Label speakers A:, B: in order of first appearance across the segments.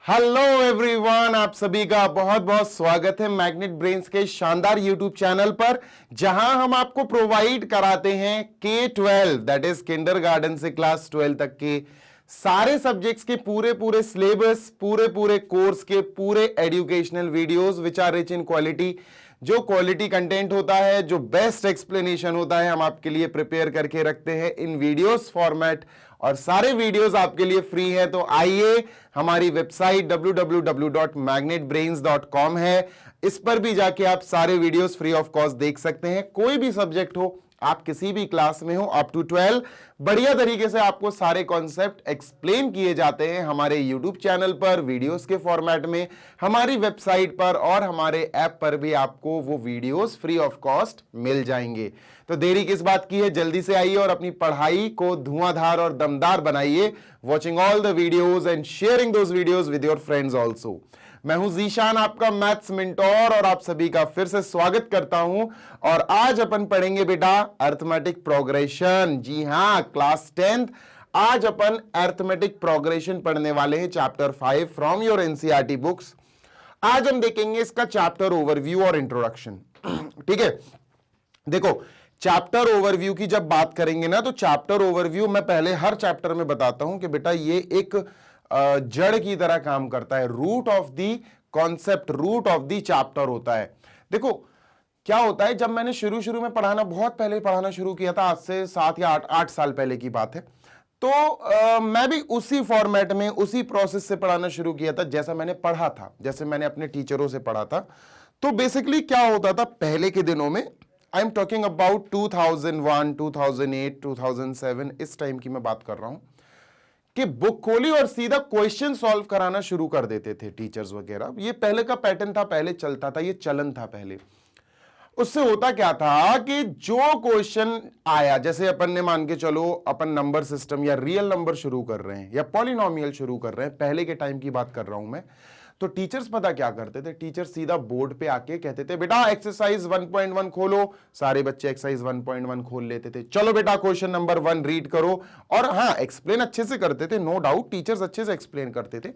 A: Hello everyone, आप सभी का बहुत बहुत स्वागत है मैग्नेट ब्रेन्स के शानदार यूट्यूब चैनल पर, जहां हम आपको प्रोवाइड कराते हैं K-12 दैट इज किंडरगार्टन से क्लास 12 तक के सारे सब्जेक्ट्स के पूरे सिलेबस, पूरे कोर्स के पूरे educational videos which are rich in quality. जो क्वालिटी कंटेंट होता है, जो बेस्ट एक्सप्लेनेशन होता है, हम आपके लिए प्रिपेयर करके रखते हैं इन वीडियोस फॉर्मेट, और सारे वीडियोस आपके लिए फ्री है। तो आइए, हमारी वेबसाइट www.magnetbrains.com है, इस पर भी जाके आप सारे वीडियोस फ्री ऑफ कॉस्ट देख सकते हैं। कोई भी सब्जेक्ट हो, आप किसी भी क्लास में हो, अप टू 12 बढ़िया तरीके से आपको सारे कॉन्सेप्ट एक्सप्लेन किए जाते हैं हमारे यूट्यूब चैनल पर वीडियोस के फॉर्मेट में, हमारी वेबसाइट पर और हमारे ऐप पर भी आपको वो वीडियोस फ्री ऑफ कॉस्ट मिल जाएंगे। तो देरी किस बात की है, जल्दी से आइए और अपनी पढ़ाई को धुआंधार और दमदार बनाइए, watching all the videos and sharing those videos with your friends also. मैं हूं जीशान, आपका मैथ्स मेंटोर, और आप सभी का फिर से स्वागत करता हूं। और आज अपन पढ़ेंगे बेटा अरिथमेटिक प्रोग्रेशन। जी हां, क्लास 10th। आज अपन अरिथमेटिक प्रोग्रेशन पढ़ने वाले हैं, chapter 5 from your NCERT books. आज हम देखेंगे इसका चैप्टर ओवरव्यू और इंट्रोडक्शन। ठीक है, देखो चैप्टर ओवरव्यू की जब बात करेंगे ना, तो चैप्टर ओवरव्यू मैं पहले हर चैप्टर में बताता हूं कि बेटा ये एक जड़ की तरह काम करता है, root of the concept, root of the chapter होता है। देखो क्या होता है, जब मैंने शुरू में पढ़ाना, बहुत पहले पढ़ाना शुरू किया था, आज से 7 या 8 साल पहले की बात है, तो मैं भी उसी फॉर्मेट में, उसी प्रोसेस से पढ़ाना शुरू किया था जैसा मैंने पढ़ा था, जैसे मैंने अपने टीचरों से पढ़ा था। तो बेसिकली क्या होता था पहले के दिनों में, आई एम टॉकिंग अबाउट 2001, 2008, 2007, इस टाइम की मैं बात कर रहा हूं, कि बुक खोली और सीधा क्वेश्चन सॉल्व कराना शुरू कर देते थे टीचर्स वगैरह। ये पहले का पैटर्न था, पहले चलता था, ये चलन था पहले। उससे होता क्या था कि जो क्वेश्चन आया, जैसे अपन ने मान के चलो अपन नंबर सिस्टम या रियल नंबर शुरू कर रहे हैं या पॉलिनोमियल शुरू कर रहे हैं, पहले के टाइम की बात कर रहा हूं मैं, तो टीचर्स पता क्या करते थे, टीचर सीधा बोर्ड पे आके कहते थे बेटा एक्सरसाइज 1.1 खोलो। सारे बच्चे एक्सरसाइज 1.1 खोल लेते थे, चलो बेटा क्वेश्चन नंबर 1 रीड करो। और हाँ, एक्सप्लेन अच्छे से करते थे, नो डाउट टीचर्स अच्छे से एक्सप्लेन करते थे,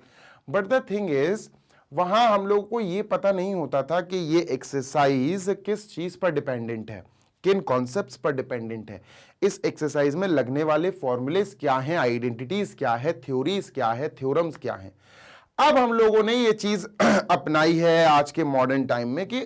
A: बट द थिंग इज वहां हम लोग को ये पता नहीं होता था कि ये एक्सरसाइज किस चीज पर डिपेंडेंट है, किन कॉन्सेप्ट्स पर डिपेंडेंट है, इस एक्सरसाइज में लगने वाले फॉर्मूलेस क्या हैं, आइडेंटिटीज क्या है, थ्योरीज क्या है, थ्योरम्स क्या हैं। अब हम लोगों ने ये चीज अपनाई है आज के मॉडर्न टाइम में कि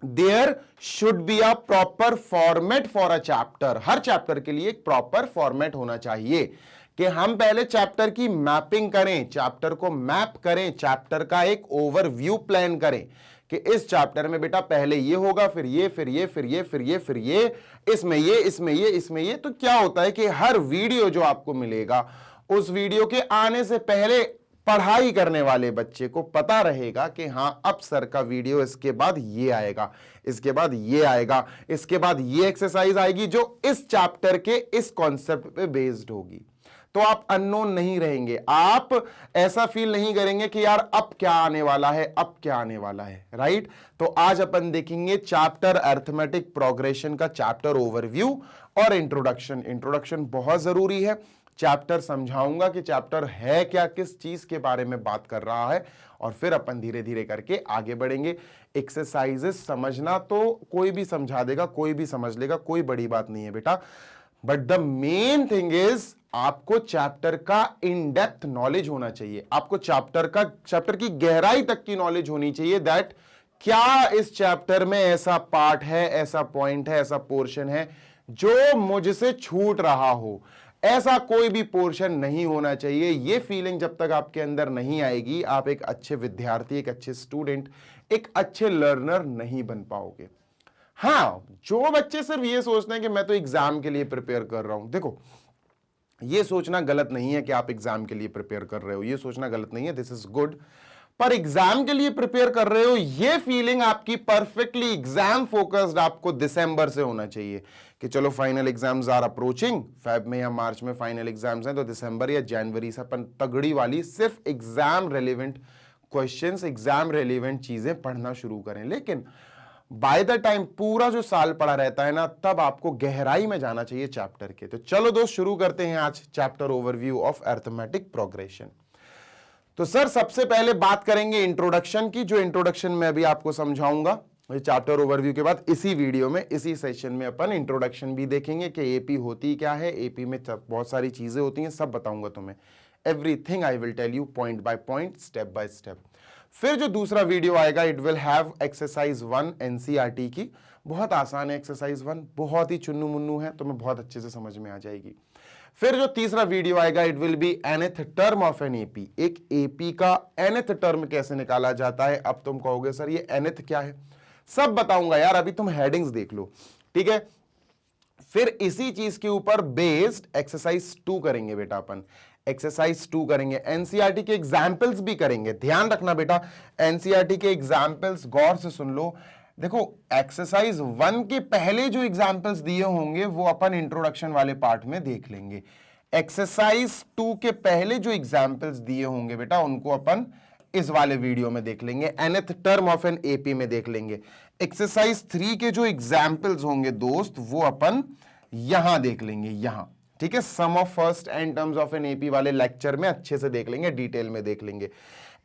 A: there should be a proper format for a chapter. हर चैप्टर के लिए एक प्रॉपर फॉर्मेट होना चाहिए कि हम पहले चैप्टर की मैपिंग करें, चैप्टर को मैप करें, चैप्टर का एक ओवरव्यू प्लान करें कि इस चैप्टर में बेटा पहले ये होगा, फिर ये, फिर ये, फिर ये, फिर ये, फिर ये, इसमें ये, इसमें ये, इसमें ये। तो क्या होता है कि हर वीडियो जो आपको मिलेगा, उस वीडियो के आने से पहले पढ़ाई करने वाले बच्चे को पता रहेगा कि हां अब सर का वीडियो, इसके बाद ये आएगा, इसके बाद ये आएगा, इसके बाद ये एक्सरसाइज आएगी जो इस चैप्टर के इस कॉन्सेप्ट पे बेस्ड होगी। तो आप अननोन नहीं रहेंगे, आप ऐसा फील नहीं करेंगे कि यार अब क्या आने वाला है, अब क्या आने वाला है, राइट। तो आज अपन देखेंगे चैप्टर अरिथमेटिक प्रोग्रेशन का चैप्टर ओवरव्यू और इंट्रोडक्शन। इंट्रोडक्शन बहुत जरूरी है, चैप्टर समझाऊंगा कि चैप्टर है क्या, किस चीज के बारे में बात कर रहा है, और फिर अपन धीरे धीरे करके आगे बढ़ेंगे। एक्सरसाइजेस समझना तो कोई भी समझा देगा, कोई भी समझ लेगा, कोई बड़ी बात नहीं है बेटा, but the main thing is आपको चैप्टर का इन डेप्थ नॉलेज होना चाहिए, आपको चैप्टर की गहराई तक की नॉलेज होनी चाहिए, दैट क्या इस चैप्टर में ऐसा पार्ट है, ऐसा पॉइंट है, ऐसा पोर्शन है जो मुझसे छूट रहा हो। ऐसा कोई भी पोर्शन नहीं होना चाहिए। ये फीलिंग जब तक आपके अंदर नहीं आएगी, आप एक अच्छे विद्यार्थी, एक अच्छे स्टूडेंट, एक अच्छे लर्नर नहीं बन पाओगे। हां, जो बच्चे सिर्फ ये सोचते हैं कि मैं तो एग्जाम के लिए प्रिपेयर कर रहा हूं, देखो ये सोचना गलत नहीं है कि आप एग्जाम के लिए प्रिपेयर कर रहे हो, ये सोचना गलत नहीं है, दिस इज गुड। पर एग्जाम के लिए प्रिपेयर कर रहे हो, ये फीलिंग आपकी परफेक्टली एग्जाम फोकस्ड आपको दिसंबर से होना चाहिए कि चलो final exams are approaching, Feb में या मार्च में फाइनल एग्जाम्स हैं, तो दिसंबर या जनवरी से अपन तगड़ी वाली सिर्फ exam relevant questions, exam relevant चीजें पढ़ना शुरू करें। लेकिन बाय द टाइम पूरा जो साल पड़ा रहता है ना, तब आपको गहराई में जाना चाहिए चैप्टर के। तो चलो दोस्त शुरू करते हैं आज chapter overview of arithmetic progression. तो सर सबसे पहले बात करेंगे इंट्रोडक्शन की, जो इंट्रोडक्शन में अभी आपको समझाऊंगा चैप्टर ओवरव्यू के बाद। इसी वीडियो में, इसी सेशन में अपन इंट्रोडक्शन भी देखेंगे कि एपी होती क्या है, एपी में बहुत सारी चीजें होती हैं, सब बताऊंगा तुम्हें। Everything I will tell you point by point, step by step. फिर जो दूसरा वीडियो आएगा, it will have exercise 1 NCERT की। बहुत आसान है एक्सरसाइज 1, बहुत ही चुन्नू मुन्नू है, तुम्हें बहुत अच्छे से समझ में आ जाएगी। फिर जो तीसरा वीडियो आएगा, it will be nth term of an AP. एक एपी का nth टर्म कैसे निकाला जाता है। अब तुम कहोगे सर ये nth क्या है, सब बताऊंगा यार, अभी तुम हेडिंग्स देख लो, ठीक है। फिर इसी चीज के ऊपर बेस्ड एक्सरसाइज 2 करेंगे बेटा अपन, एक्सरसाइज 2 करेंगे। एनसीईआरटी के एग्जाम्पल्स भी करेंगे, ध्यान रखना बेटा, एनसीईआरटी के एग्जाम्पल्स गौर से सुन लो। देखो एक्सरसाइज 1 के पहले जो एग्जाम्पल्स दिए होंगे वो अपन इंट्रोडक्शन वाले पार्ट में देख लेंगे। एक्सरसाइज 2 के पहले जो एग्जाम्पल्स दिए होंगे बेटा उनको अपन इस वाले वीडियो में देख लेंगे, nth term of an AP में देख लेंगे। एक्सरसाइज 3 के जो एग्जाम्पल्स होंगे दोस्त वो अपन यहां देख लेंगे, यहां, ठीक है। Sum of first n terms of an AP वाले लेक्चर में अच्छे से देख लेंगे, डिटेल में देख लेंगे।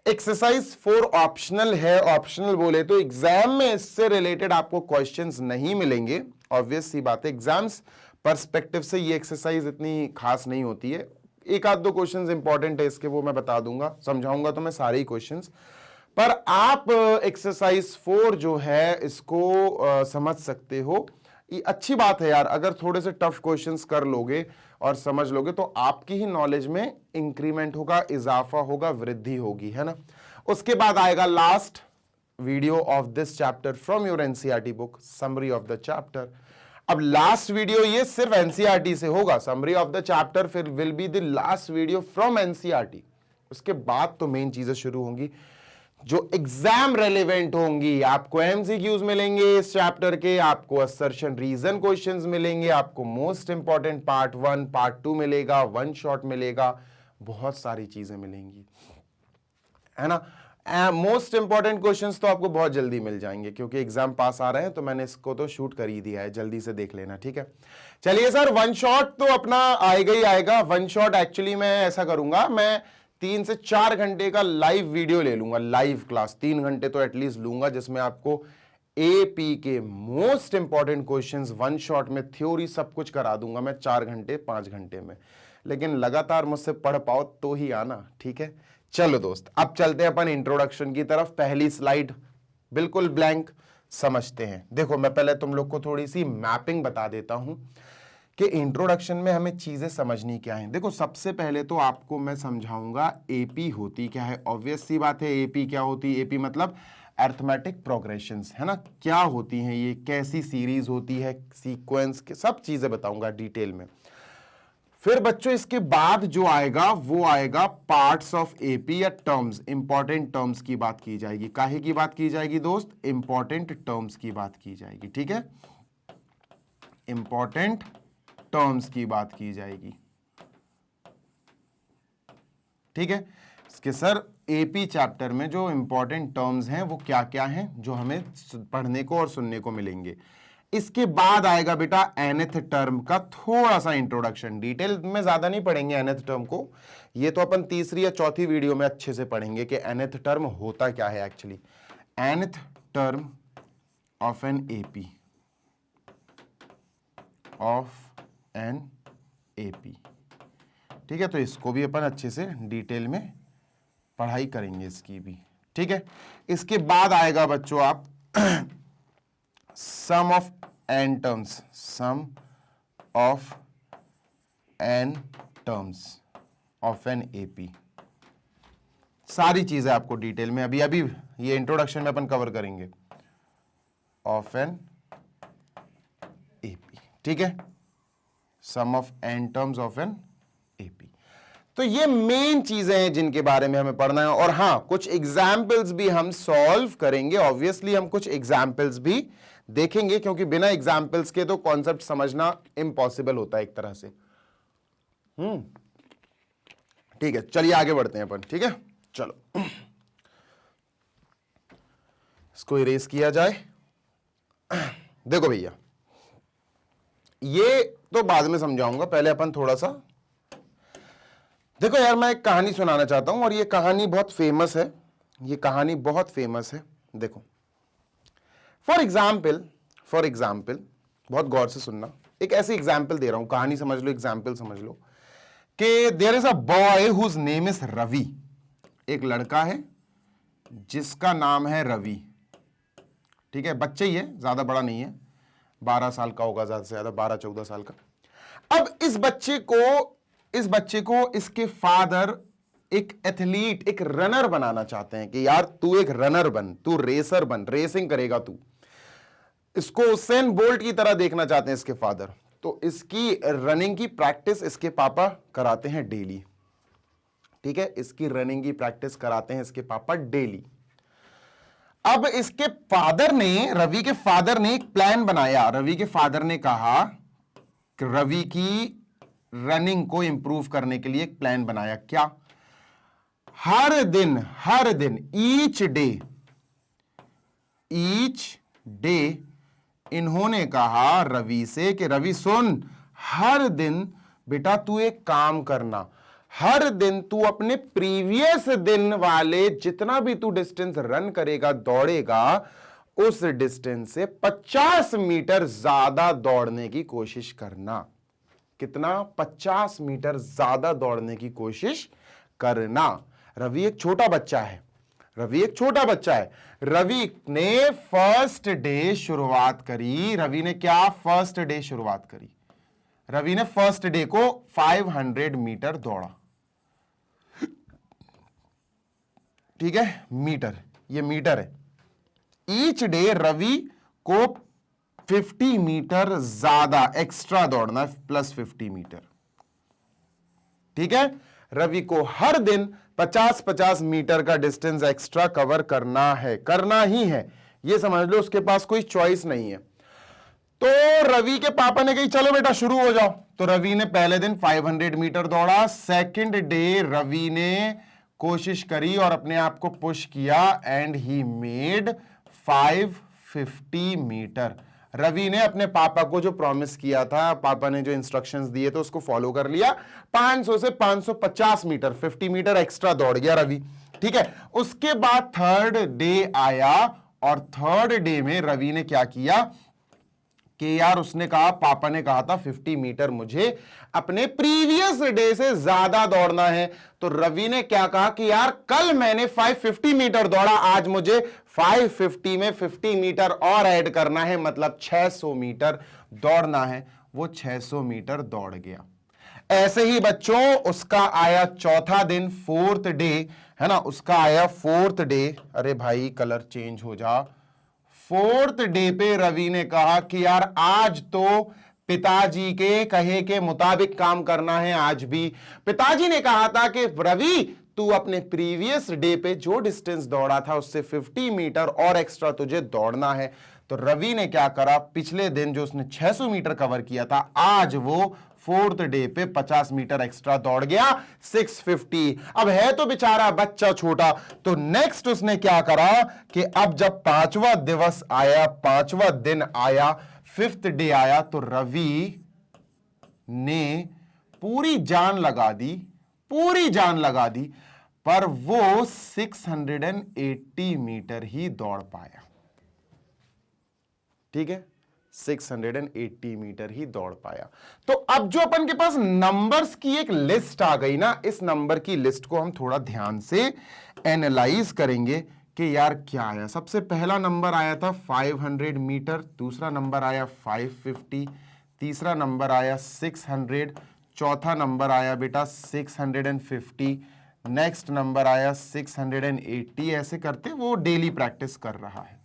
A: एक्सरसाइज 4 ऑप्शनल है, ऑप्शनल बोले तो एग्जाम में इससे रिलेटेड आपको क्वेश्चंस नहीं मिलेंगे, ऑब्वियस सी बात है। एग्जाम्स पर्सपेक्टिव से ये एक्सरसाइज इतनी खास नहीं होती है, एक आध दो क्वेश्चंस इंपॉर्टेंट है इसके, वो मैं बता दूंगा, समझाऊंगा तो मैं सारे ही क्वेश्चंस। पर आप एक्सरसाइज 4 जो है इसको समझ सकते हो, ये अच्छी बात है यार। अगर थोड़े से टफ क्वेश्चंस कर लोगे और समझ लोगे तो आपकी ही नॉलेज में इंक्रीमेंट होगा, इजाफा होगा, वृद्धि होगी, है ना। उसके बाद आएगा last video of this chapter from your NCERT book, summary of the chapter. अब लास्ट वीडियो ये सिर्फ एनसीईआरटी से होगा, समरी ऑफ द चैप्टर फिर will be the last video from NCERT. उसके बाद तो मेन चीजें शुरू होंगी जो एग्जाम रेलेवेंट होंगी। आपको एमसीक्यूज मिलेंगे इस चैप्टर के, आपको असर्शन रीजन क्वेश्चंस मिलेंगे, आपको मोस्ट इंपॉर्टेंट पार्ट 1 पार्ट 2 मिलेगा, वन शॉट मिलेगा, बहुत सारी चीजें मिलेंगी, है ना। मोस्ट इंपॉर्टेंट क्वेश्चंस तो आपको बहुत जल्दी मिल जाएंगे क्योंकि एग्जाम पास आ रहे हैं, तो मैंने इसको तो शूट कर ही दिया है, जल्दी से देख लेना, ठीक है। चलिए सर, वन शॉट तो अपना आएगा ही आएगा। वन शॉट एक्चुअली मैं ऐसा करूंगा, मैं 3 से 4 घंटे का लाइव वीडियो ले लूंगा, लाइव क्लास 3 घंटे तो एटलीस्ट लूंगा, जिसमें आपको एपी के most important questions one shot में थ्योरी सब कुछ करा दूंगा मैं 4 घंटे 5 घंटे में। लेकिन लगातार मुझसे पढ़ पाओ तो ही आना, ठीक है। चलो दोस्त, अब चलते हैं अपन इंट्रोडक्शन की तरफ। पहली स्लाइड बिल्कुल ब्लैंक, समझते हैं। देखो मैं पहले तुम लोग को थोड़ी सी मैपिंग बता देता हूं कि इंट्रोडक्शन में हमें चीजें समझनी क्या है। देखो सबसे पहले तो आपको मैं समझाऊंगा एपी होती क्या है। ऑब्वियस सी बात है, एपी क्या होती है, एपी मतलब अरिथमेटिक प्रोग्रेशंस, है ना। क्या होती हैं ये, कैसी सीरीज होती है, सीक्वेंस के सब चीजें बताऊंगा डिटेल में। फिर बच्चों इसके बाद जो आएगा वो आएगा पार्ट्स ऑफ एपी या टर्म्स, इंपॉर्टेंट टर्म्स की बात की जाएगी। काहे की बात की जाएगी दोस्त, इंपॉर्टेंट टर्म्स की बात की जाएगी, ठीक है। इंपॉर्टेंट टर्म्स की बात की जाएगी, ठीक है। इसके सर एपी चैप्टर में जो इंपॉर्टेंट टर्म्स हैं वो क्या क्या हैं जो हमें पढ़ने को और सुनने को मिलेंगे। इसके बाद आएगा बेटा nth टर्म का थोड़ा सा इंट्रोडक्शन, डिटेल में ज्यादा नहीं पढ़ेंगे nth टर्म को, ये तो अपन तीसरी या चौथी वीडियो में अच्छे से पढ़ेंगे कि nth टर्म होता क्या है actually. nth term of an AP, of an AP, ठीक है। तो इसको भी अपन अच्छे से डिटेल में पढ़ाई करेंगे इसकी भी, ठीक है। इसके बाद आएगा बच्चों आप sum of n terms, sum of n terms of an AP. सारी चीजें आपको डिटेल में अभी अभी ये इंट्रोडक्शन में अपन कवर करेंगे, ऑफ एन एपी, ठीक है। Sum of n terms of an AP. तो ये मेन चीजें हैं जिनके बारे में हमें पढ़ना है। और हां, कुछ एग्जाम्पल्स भी हम सॉल्व करेंगे। ऑब्वियसली हम कुछ एग्जाम्पल्स भी देखेंगे क्योंकि बिना एग्जाम्पल्स के तो कॉन्सेप्ट समझना इम्पॉसिबल होता है एक तरह से। ठीक है, चलिए आगे बढ़ते हैं अपन, ठीक है। चलो इसको इरेज किया जाए। देखो भैया, ये तो बाद में समझाऊंगा, पहले अपन थोड़ा सा देखो यार, मैं एक कहानी सुनाना चाहता हूं और ये कहानी बहुत फेमस है, ये कहानी बहुत फेमस है। देखो, फॉर एग्जाम्पल बहुत गौर से सुनना, एक ऐसी एग्जाम्पल दे रहा हूं, कहानी समझ लो, एग्जाम्पल समझ लो कि there is a boy whose name is Ravi. एक लड़का है जिसका नाम है रवि, ठीक है, बच्चा ही है, ज्यादा बड़ा नहीं है, 12 साल का होगा, ज्यादा से ज्यादा 12-14 साल का। अब इस बच्चे को इसके फादर एक एथलीट, एक रनर बनाना चाहते हैं कि यार तू एक रनर बन, तू रेसर बन, रेसिंग करेगा तू। इसको उसेन बोल्ट की तरह देखना चाहते हैं इसके फादर। तो इसकी रनिंग की प्रैक्टिस इसके पापा कराते हैं डेली, ठीक है, इसकी रनिंग की प्रैक्टिस कराते हैं इसके पापा डेली। अब इसके फादर ने, रवि के फादर ने एक प्लान बनाया। रवि के फादर ने कहा कि रवि की रनिंग को इंप्रूव करने के लिए एक प्लान बनाया। क्या? हर दिन ईच डे इन्होंने कहा रवि से कि रवि सुन, हर दिन बेटा तू एक काम करना, हर दिन तू अपने प्रीवियस दिन वाले जितना भी तू डिस्टेंस रन करेगा, दौड़ेगा, उस डिस्टेंस से 50 मीटर ज्यादा दौड़ने की कोशिश करना। कितना? 50 मीटर ज्यादा दौड़ने की कोशिश करना। रवि एक छोटा बच्चा है, रवि ने फर्स्ट डे शुरुआत करी। रवि ने क्या फर्स्ट डे शुरुआत करी? रवि ने फर्स्ट डे को 500 मीटर दौड़ा, ठीक है, मीटर, ये मीटर है। ईच डे रवि को 50 मीटर ज्यादा एक्स्ट्रा दौड़ना है, प्लस 50 मीटर, ठीक है। रवि को हर दिन 50-50 मीटर का डिस्टेंस एक्स्ट्रा कवर करना है, करना ही है, ये समझ लो, उसके पास कोई चॉइस नहीं है। तो रवि के पापा ने कही चलो बेटा शुरू हो जाओ। तो रवि ने पहले दिन 500 मीटर दौड़ा। सेकंड डे रवि ने कोशिश करी और अपने आप को पुश किया and he made 550 meter. Ravi ने अपने पापा को जो प्रॉमिस किया था, पापा ने जो इंस्ट्रक्शंस दिए थे उसको फॉलो कर लिया। 500 से 550 मीटर, 50 मीटर एक्स्ट्रा दौड़ गया रवि, ठीक है। उसके बाद थर्ड डे आया और थर्ड डे में रवि ने क्या किया कि यार उसने कहा, पापा ने कहा था 50 मीटर मुझे अपने प्रीवियस डे से ज्यादा दौड़ना है। तो रवि ने क्या कहा कि यार कल मैंने 550 मीटर दौड़ा, आज मुझे 550 में 50 मीटर और ऐड करना है, मतलब 600 मीटर दौड़ना है। वो 600 मीटर दौड़ गया। ऐसे ही बच्चों उसका आया चौथा दिन, फोर्थ डे, है ना, उसका आया फोर्थ डे। अरे भाई कलर चेंज हो जा। फोर्थ डे पे रवि ने कहा कि यार आज तो पिताजी के कहे के मुताबिक काम करना है। आज भी पिताजी ने कहा था कि रवि तू अपने प्रीवियस डे पे जो डिस्टेंस दौड़ा था उससे 50 मीटर और एक्स्ट्रा तुझे दौड़ना है। तो रवि ने क्या करा, पिछले दिन जो उसने 600 मीटर कवर किया था, आज वो फोर्थ डे पे 50 मीटर एक्स्ट्रा दौड़ गया, 650। अब है तो बेचारा बच्चा छोटा, तो नेक्स्ट उसने क्या करा कि अब जब 5वां दिवस आया, 5वां दिन आया, 5th डे आया, तो रवि ने पूरी जान लगा दी, पर वो 680 मीटर ही दौड़ पाया, ठीक है, 680 मीटर ही दौड़ पाया। तो अब जो अपन के पास नंबर्स की एक लिस्ट आ गई ना, इस नंबर की लिस्ट को हम थोड़ा ध्यान से एनालाइज करेंगे कि यार क्या आया। सबसे पहला नंबर आया था 500 मीटर, दूसरा नंबर आया 550, तीसरा नंबर आया 600, चौथा नंबर आया बेटा 650, नेक्स्ट नंबर आया 680। ऐसे करते वो डेली प्रैक्टिस कर रहा है।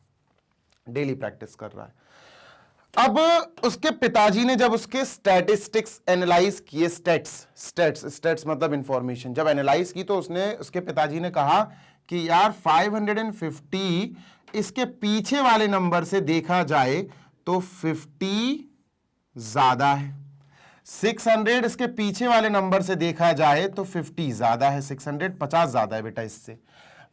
A: अब उसके पिताजी ने जब उसके स्टैटिस्टिक्स एनालाइज किए, स्टेट्स मतलब इंफॉर्मेशन जब एनालाइज की, तो उसके पिताजी ने कहा कि यार 550 इसके पीछे वाले नंबर से देखा जाए तो 50 ज्यादा है, 600 इसके पीछे वाले नंबर से देखा जाए तो 50 ज्यादा है, 650 ज्यादा है बेटा इससे।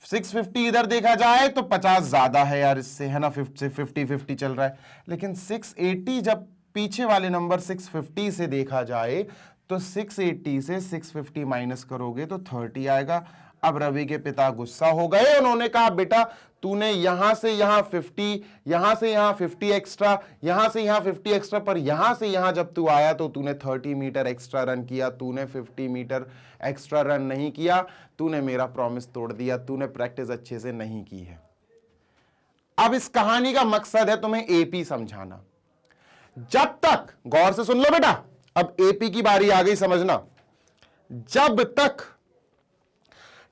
A: 650 इधर देखा जाए तो 50 ज्यादा है यार इससे, है ना, 50-50 चल रहा है। लेकिन 680 जब पीछे वाले नंबर 650 से देखा जाए तो 680 से 650 माइनस करोगे तो 30 आएगा। अब रवि के पिता गुस्सा हो गए, उन्होंने कहा बेटा तूने यहां से यहां 50, यहां से यहां 50 एक्स्ट्रा, यहां से यहां 50 एक्स्ट्रा, पर यहां से यहां जब तू आया तो तूने 30 मीटर एक्स्ट्रा रन किया, तूने 50 मीटर एक्स्ट्रा रन नहीं किया, तूने मेरा प्रॉमिस तोड़ दिया, तूने प्रैक्टिस अच्छे से नहीं की है। अब इस कहानी का मकसद है तुम्हें एपी समझाना। जब तक, गौर से सुन लो बेटा, अब एपी की बारी आ गई समझना, जब तक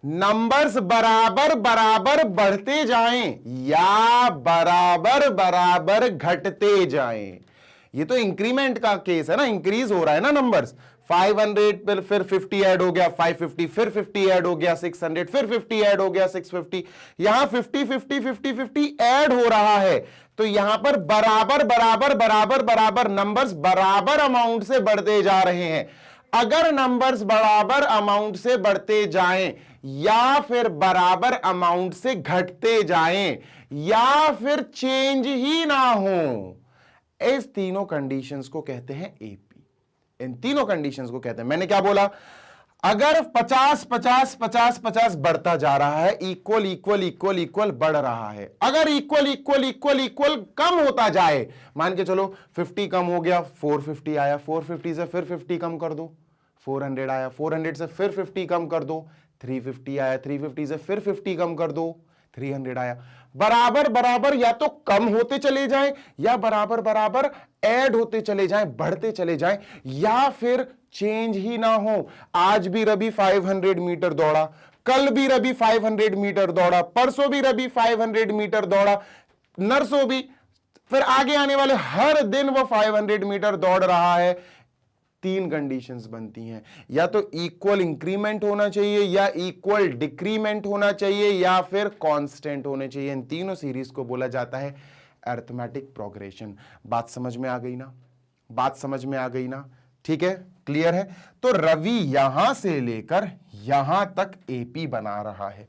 A: नंबर्स बराबर बराबर बढ़ते जाएं या बराबर बराबर घटते जाएं, ये तो इंक्रीमेंट का केस है ना, इंक्रीज हो रहा है ना नंबर्स। 500 पर फिर 50 ऐड हो गया, 550 फिर 50 ऐड हो गया, 600 फिर 50 ऐड हो गया, 650, यहां 50 50 50 50 ऐड हो रहा है। तो यहां पर बराबर बराबर बराबर बराबर नंबर्स बराबर अमाउंट से बढ़ते जा रहे हैं। अगर नंबर्स बराबर अमाउंट से बढ़ते जाएं या फिर बराबर अमाउंट से घटते जाएं या फिर चेंज ही ना हो, इस तीनों कंडीशंस को कहते हैं एपी। इन तीनों कंडीशंस को कहते हैं, मैंने क्या बोला, अगर 50 50 50 50 बढ़ता जा रहा है, इक्वल इक्वल इक्वल इक्वल बढ़ रहा है, अगर इक्वल इक्वल इक्वल इक्वल कम होता जाए, मान के चलो 50 कम हो गया, 450 आया, 450 से फिर 50 कम कर दो, 400 आया, 400 से फिर 50 कम कर दो, 350 आया, 350 से फिर 50 कम कर दो, 300 आया। बराबर बराबर या तो कम होते चले जाएं या बराबर बराबर ऐड होते चले जाएं, बढ़ते चले जाएं, या फिर चेंज ही ना हो। आज भी रवि 500 मीटर दौड़ा, कल भी रवि 500 मीटर दौड़ा, परसों भी रवि 500 मीटर दौड़ा, नरसों भी, फिर आगे आने वाले हर दिन वो 500 मीटर दौड़ रहा है। तीन कंडीशंस बनती हैं, या तो इक्वल इंक्रीमेंट होना चाहिए, या इक्वल डिक्रीमेंट होना चाहिए, या फिर कांस्टेंट होने चाहिए। इन तीनों सीरीज को बोला जाता है अरिथमेटिक प्रोग्रेशन। बात समझ में आ गई ना? बात समझ में आ गई ना? ठीक है, क्लियर है? तो रवि यहां से लेकर यहां तक एपी बना रहा है।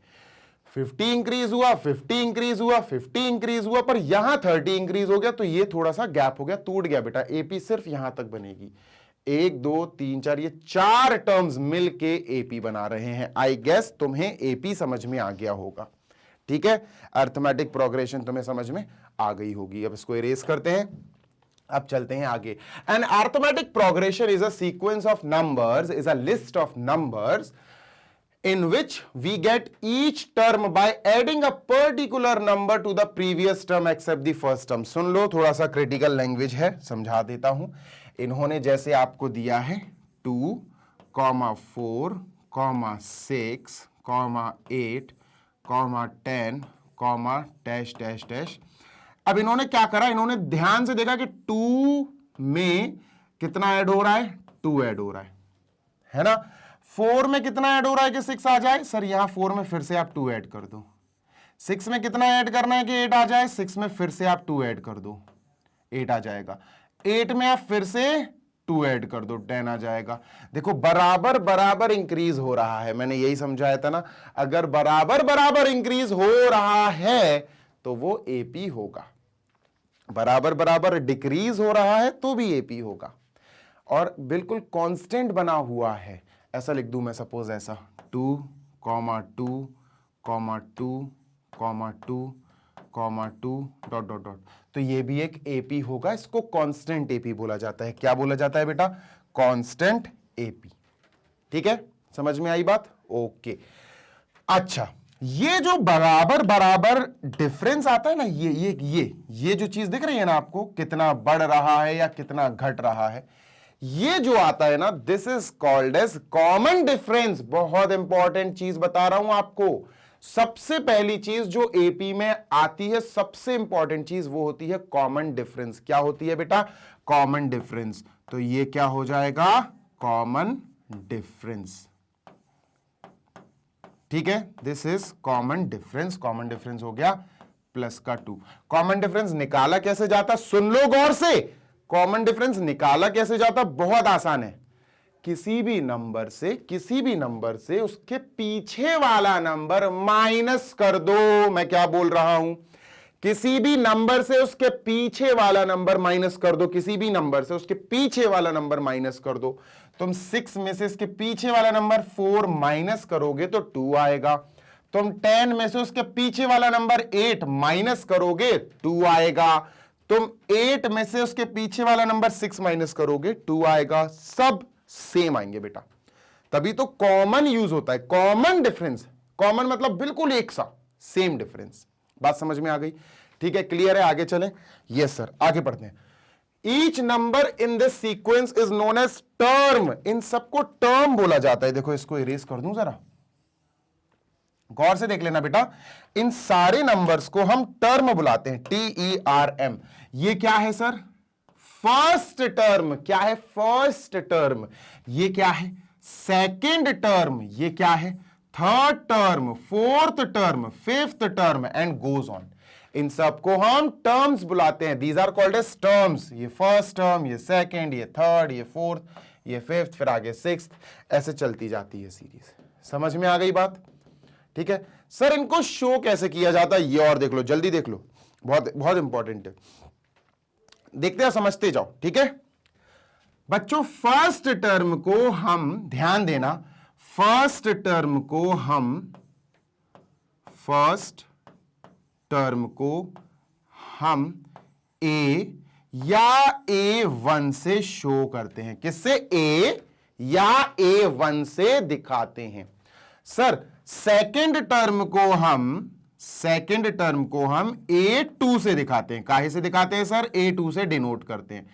A: 50 इंक्रीज हुआ, 50 इंक्रीज हुआ, 50 इंक्रीज हुआ, पर यहां 30 इंक्रीज हो गया, तो ये थोड़ा सा गैप हो गया, टूट गया बेटा। एपी सिर्फ यहां तक बनेगी। 1 2 3 4, ये 4 टर्म्स मिलके एपी बना रहे हैं। आई गेस तुम्हें एपी समझ में आ गया होगा। ठीक है, अरिथमेटिक प्रोग्रेशन तुम्हें समझ में आ गई होगी। अब इसको इरेज करते हैं, अब चलते हैं आगे। An arithmetic progression is a sequence of numbers, is a list of numbers in which we get each term by adding a particular number to the previous term except the first term। सुन लो, थोड़ा सा critical language है, समझा देता हूं। इन्होंने जैसे आपको दिया है 2, 4, 6, 8, 10, डैश डैश डैश। अब इन्होंने क्या करा, इन्होंने ध्यान से देखा कि 2 में कितना ऐड हो रहा है, 2 ऐड हो रहा है ना। 4 में कितना ऐड हो रहा है कि 6 आ जाए, सर यहां 4 में फिर से आप 2 ऐड कर दो। 6 में कितना ऐड करना है कि 8 आ जाए, 6 में फिर से आप 2 ऐड कर दो, 8 आ जाएगा। 8 में आप फिर से 2 ऐड कर दो, 10 आ जाएगा। देखो बराबर बराबर इंक्रीज हो रहा है, मैंने यही समझाया था ना, अगर बराबर बराबर इंक्रीज हो रहा है तो वो एपी होगा, बराबर बराबर डिक्रीज हो रहा है तो भी एपी होगा। और बिल्कुल कांस्टेंट बना हुआ है, ऐसा लिख दूं मैं, सपोज ऐसा 2, 2, 2, 2, डॉट डॉट डॉट, तो ये भी एक एपी होगा। इसको कांस्टेंट एपी बोला जाता है। क्या बोला जाता है बेटा? Constant AP. ठीक है, समझ में आई बात? ओके। अच्छा, ये जो बराबर बराबर डिफरेंस आता है ना, ये जो चीज दिख रही है ना आपको, कितना बढ़ रहा है या कितना घट रहा है, ये जो आता है ना, this is called as common difference. बहुत इंपॉर्टेंट चीज बता रहा हूं आपको। सबसे पहली चीज जो एपी में आती है, सबसे इंपॉर्टेंट चीज, वो होती है कॉमन डिफरेंस। क्या होती है बेटा? Common difference. तो ये क्या हो जाएगा? Common difference. ठीक है, this is common difference. Common difference हो गया प्लस का 2। कॉमन डिफरेंस निकाला कैसे जाता? सुन लो गौर से, कॉमन डिफरेंस निकाला कैसे जाता? बहुत आसान है। किसी भी नंबर से उसके पीछे वाला नंबर माइनस कर दो। मैं क्या बोल रहा हूं? किसी भी नंबर से उसके पीछे वाला नंबर माइनस कर दो, किसी भी नंबर से उसके पीछे वाला नंबर माइनस कर दो। तुम 6 में से इसके पीछे वाला नंबर 4 माइनस करोगे तो 2 आएगा। तुम 10 में से उसके पीछे वाला नंबर 8 माइनस करोगे 2 आएगा। तुम 8 में से उसके पीछे वाला नंबर 6 माइनस करोगे 2 आएगा। सब सेम आएंगे बेटा, तभी तो कॉमन यूज होता है। कॉमन डिफरेंस, कॉमन मतलब बिल्कुल एक सा, सेम डिफरेंस। बात समझ में आ गई? ठीक है, क्लियर है? आगे चलें। यस सर, आगे पढ़ते हैं। Each number in this sequence is known as term. इन सबको टर्म बोला जाता है। देखो इसको इरेज कर दूं जरा, गौर से देख लेना बेटा। इन सारे नंबर्स को हम टर्म बुलाते हैं, TERM। ये क्या है सर? First term. क्या है? First term. ये क्या है? Second term. ये क्या है? Third term, fourth term, fifth term and goes on. इन सबको हम टर्म्स बुलाते हैं। These are called as terms. ये फर्स्ट टर्म, ये सेकेंड, ये थर्ड, ये फोर्थ, ये फिफ्थ, फिर आगे सिक्स्थ, ऐसे चलती जाती है सीरीज। समझ में आ गई बात? ठीक है सर, इनको शो कैसे किया जाता है ये और देख लो, जल्दी देख लो, बहुत बहुत इंपॉर्टेंट है। देखते हैं, समझते जाओ। ठीक है बच्चों, फर्स्ट टर्म को हम, ध्यान देना, फर्स्ट टर्म को हम A या A1 से शो करते हैं। किससे? A या A1 से दिखाते हैं। सर सेकेंड टर्म को हम A2 से दिखाते हैं। काहे से दिखाते हैं सर? A2 से डिनोट करते हैं।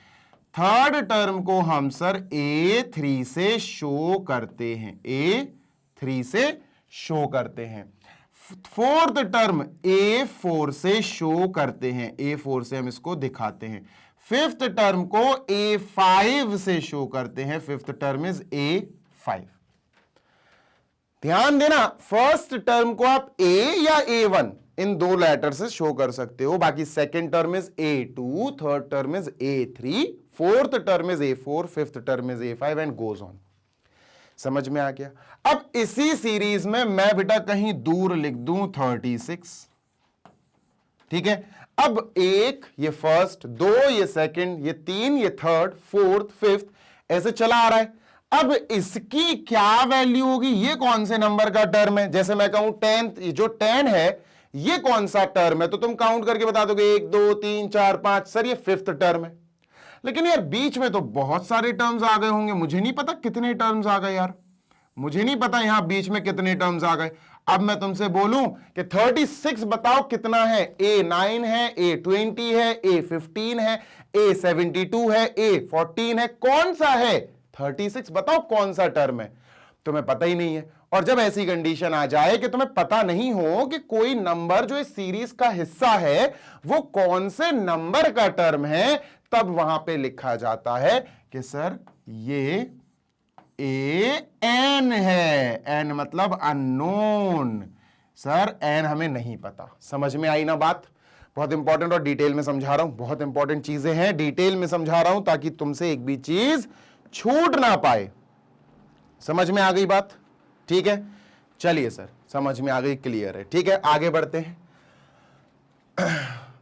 A: थर्ड टर्म को हम सर A3 से शो करते हैं, A3 से शो करते हैं। फोर्थ टर्म A4 से शो करते हैं, A4 से हम इसको दिखाते हैं। फिफ्थ टर्म को A5 से शो करते हैं, फिफ्थ टर्म इज A5। ध्यान देना, फर्स्ट टर्म को आप A या A1 इन दो लेटर से शो कर सकते हो। बाकी second term is A2, third term is A3, fourth term is A4, fifth term is A5 and goes on. समझ में आ गया? अब इसी सीरीज में मैं बेटा कहीं दूर लिख दूं 36। ठीक है, अब एक ये फर्स्ट, दो ये सेकंड, ये तीन ये थर्ड, फोर्थ, फिफ्थ, ऐसे चला आ रहा है। अब इसकी क्या वैल्यू होगी? ये कौन से नंबर का टर्म है? जैसे मैं कहूं 10, जो 10 है ये कौन सा टर्म है? तो तुम काउंट करके बता दोगे 1 2 3 4 5। सर ये फिफ्थ टर्म है। लेकिन यार बीच में तो बहुत सारे टर्म्स आ गए होंगे, मुझे नहीं पता कितने टर्म्स आ गए यार, मुझे नहीं पता यहां बीच में कितने टर्म्स आ गए। अब मैं तुमसे बोलूं कि 36 बताओ कितना है? A9 है, A20 है, A15 है, A72 है, A14 है, कौन सा है? 36 बताओ कौन सा टर्म है? तुम्हें पता ही नहीं है। और जब ऐसी कंडीशन आ जाए कि तुम्हें पता नहीं हो कि कोई नंबर जो इस सीरीज का हिस्सा है वो कौन से नंबर का टर्म है, तब वहां पे लिखा जाता है कि सर ये AN है। N मतलब अननोन। सर N हमें नहीं पता। समझ में आई ना बात? बहुत इंपॉर्टेंट और डिटेल में समझा रहा हूं, बहुत इंपॉर्टेंट चीजें हैं, डिटेल में समझा रहा हूं ताकि तुमसे एक भी चीज छूट ना पाए। समझ में आ गई बात? ठीक है, चलिए सर, समझ में आ गई, क्लियर है। ठीक है, आगे बढ़ते हैं।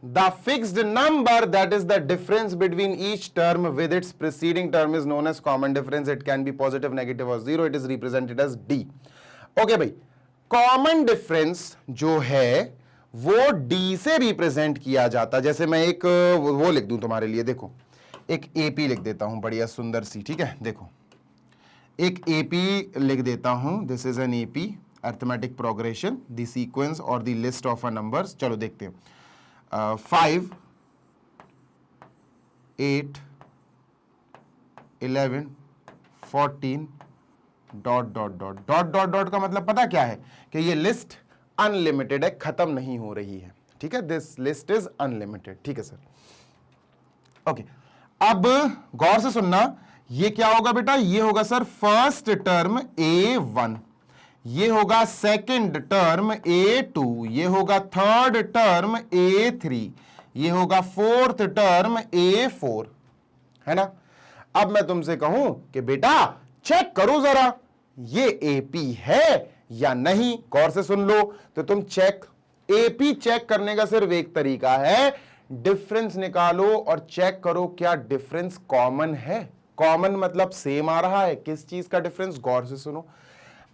A: The fixed number that is the difference between each term with its preceding term is known as common difference. It can be positive, negative or zero. It is represented as D. Okay भाई, common difference जो है वो D से represent किया जाता है। जैसे मैं एक वो लिख दूं तुम्हारे लिए, देखो एक AP लिख देता हूं, बढ़िया सुंदर सी। ठीक है, देखो एक AP लिख देता हूं। This is an AP, arithmetic progression, the sequence और the list of a numbers. चलो देखते हैं। 5 8 11 14 dot dot dot dot dot dot का मतलब पता क्या है? कि ये लिस्ट अनलिमिटेड है, खत्म नहीं हो रही है। ठीक है, दिस लिस्ट इज अनलिमिटेड। ठीक है सर। ओके, अब गौर से सुनना, ये क्या होगा बेटा? ये होगा सर फर्स्ट टर्म A1, ये होगा सेकंड टर्म A2, ये होगा थर्ड टर्म A3, ये होगा फोर्थ टर्म A4, है ना? अब मैं तुमसे कहूं कि बेटा चेक करो जरा ये AP है या नहीं, गौर से सुन लो, तो तुम चेक एपी चेक करने का सिर्फ एक तरीका है, डिफरेंस निकालो और चेक करो क्या डिफरेंस कॉमन है। कॉमन मतलब सेम आ रहा है, किस चीज का डिफरेंस, गौर से सुनो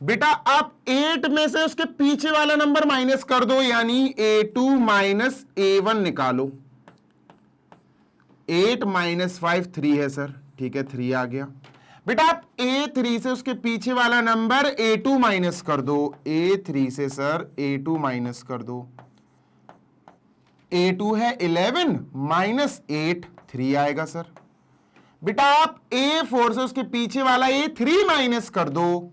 A: बेटा। आप 8 में से उसके पीछे वाला नंबर माइनस कर दो, यानी A2 माइनस A1 निकालो। 8 माइनस 5 3 है सर, ठीक है 3 आ गया। बेटा आप A3 से उसके पीछे वाला नंबर A2 माइनस कर दो। A3 से सर A2 माइनस कर दो। A2 है 11 माइनस 8 3 आएगा सर। बेटा आप A4 से उसके पीछे वाला A3 माइनस कर दो।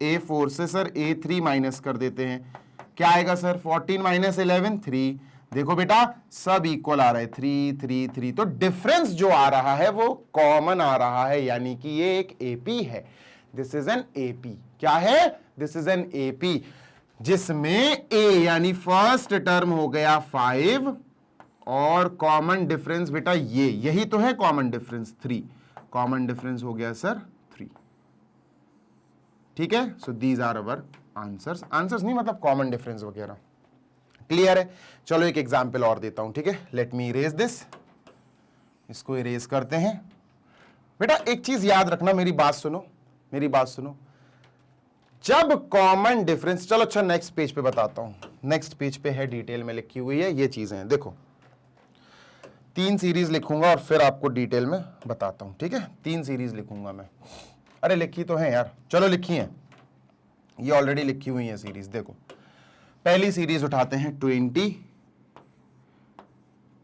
A: A4 से सर A3 माइनस कर देते हैं, क्या आएगा सर 14 माइनस 11 3। देखो बेटा सब इक्वल आ रहा है 3 3 3, तो डिफरेंस जो आ रहा है वो कॉमन आ रहा है, यानी कि ये एक एपी है। This is an AP. क्या है, दिस इज एन एपी, जिसमें ए यानी फर्स्ट टर्म हो गया 5 और कॉमन डिफरेंस बेटा यही तो है कॉमन डिफरेंस 3। कॉमन डिफरेंस हो गया सर 3, ठीक है। So these are our answers. Answers नहीं मतलब कॉमन डिफरेंस वगैरह, क्लियर है। चलो एक एग्जांपल और देता हूं, ठीक है। लेट मी इरेज दिस, इसको इरेज करते हैं। बेटा एक चीज याद रखना, मेरी बात सुनो, मेरी बात सुनो। जब कॉमन डिफरेंस, चलो अच्छा नेक्स्ट पेज पे बताता हूं, नेक्स्ट पेज पे है, डिटेल में लिखी हुई है ये चीजें। देखो 3 सीरीज लिखूंगा और फिर आपको डिटेल में बताता हूं, ठीक है। 3 सीरीज लिखूंगा मैं। अरे लिखी तो है यार, चलो लिखी है, ये ऑलरेडी लिखी हुई है सीरीज। देखो पहली सीरीज उठाते हैं 20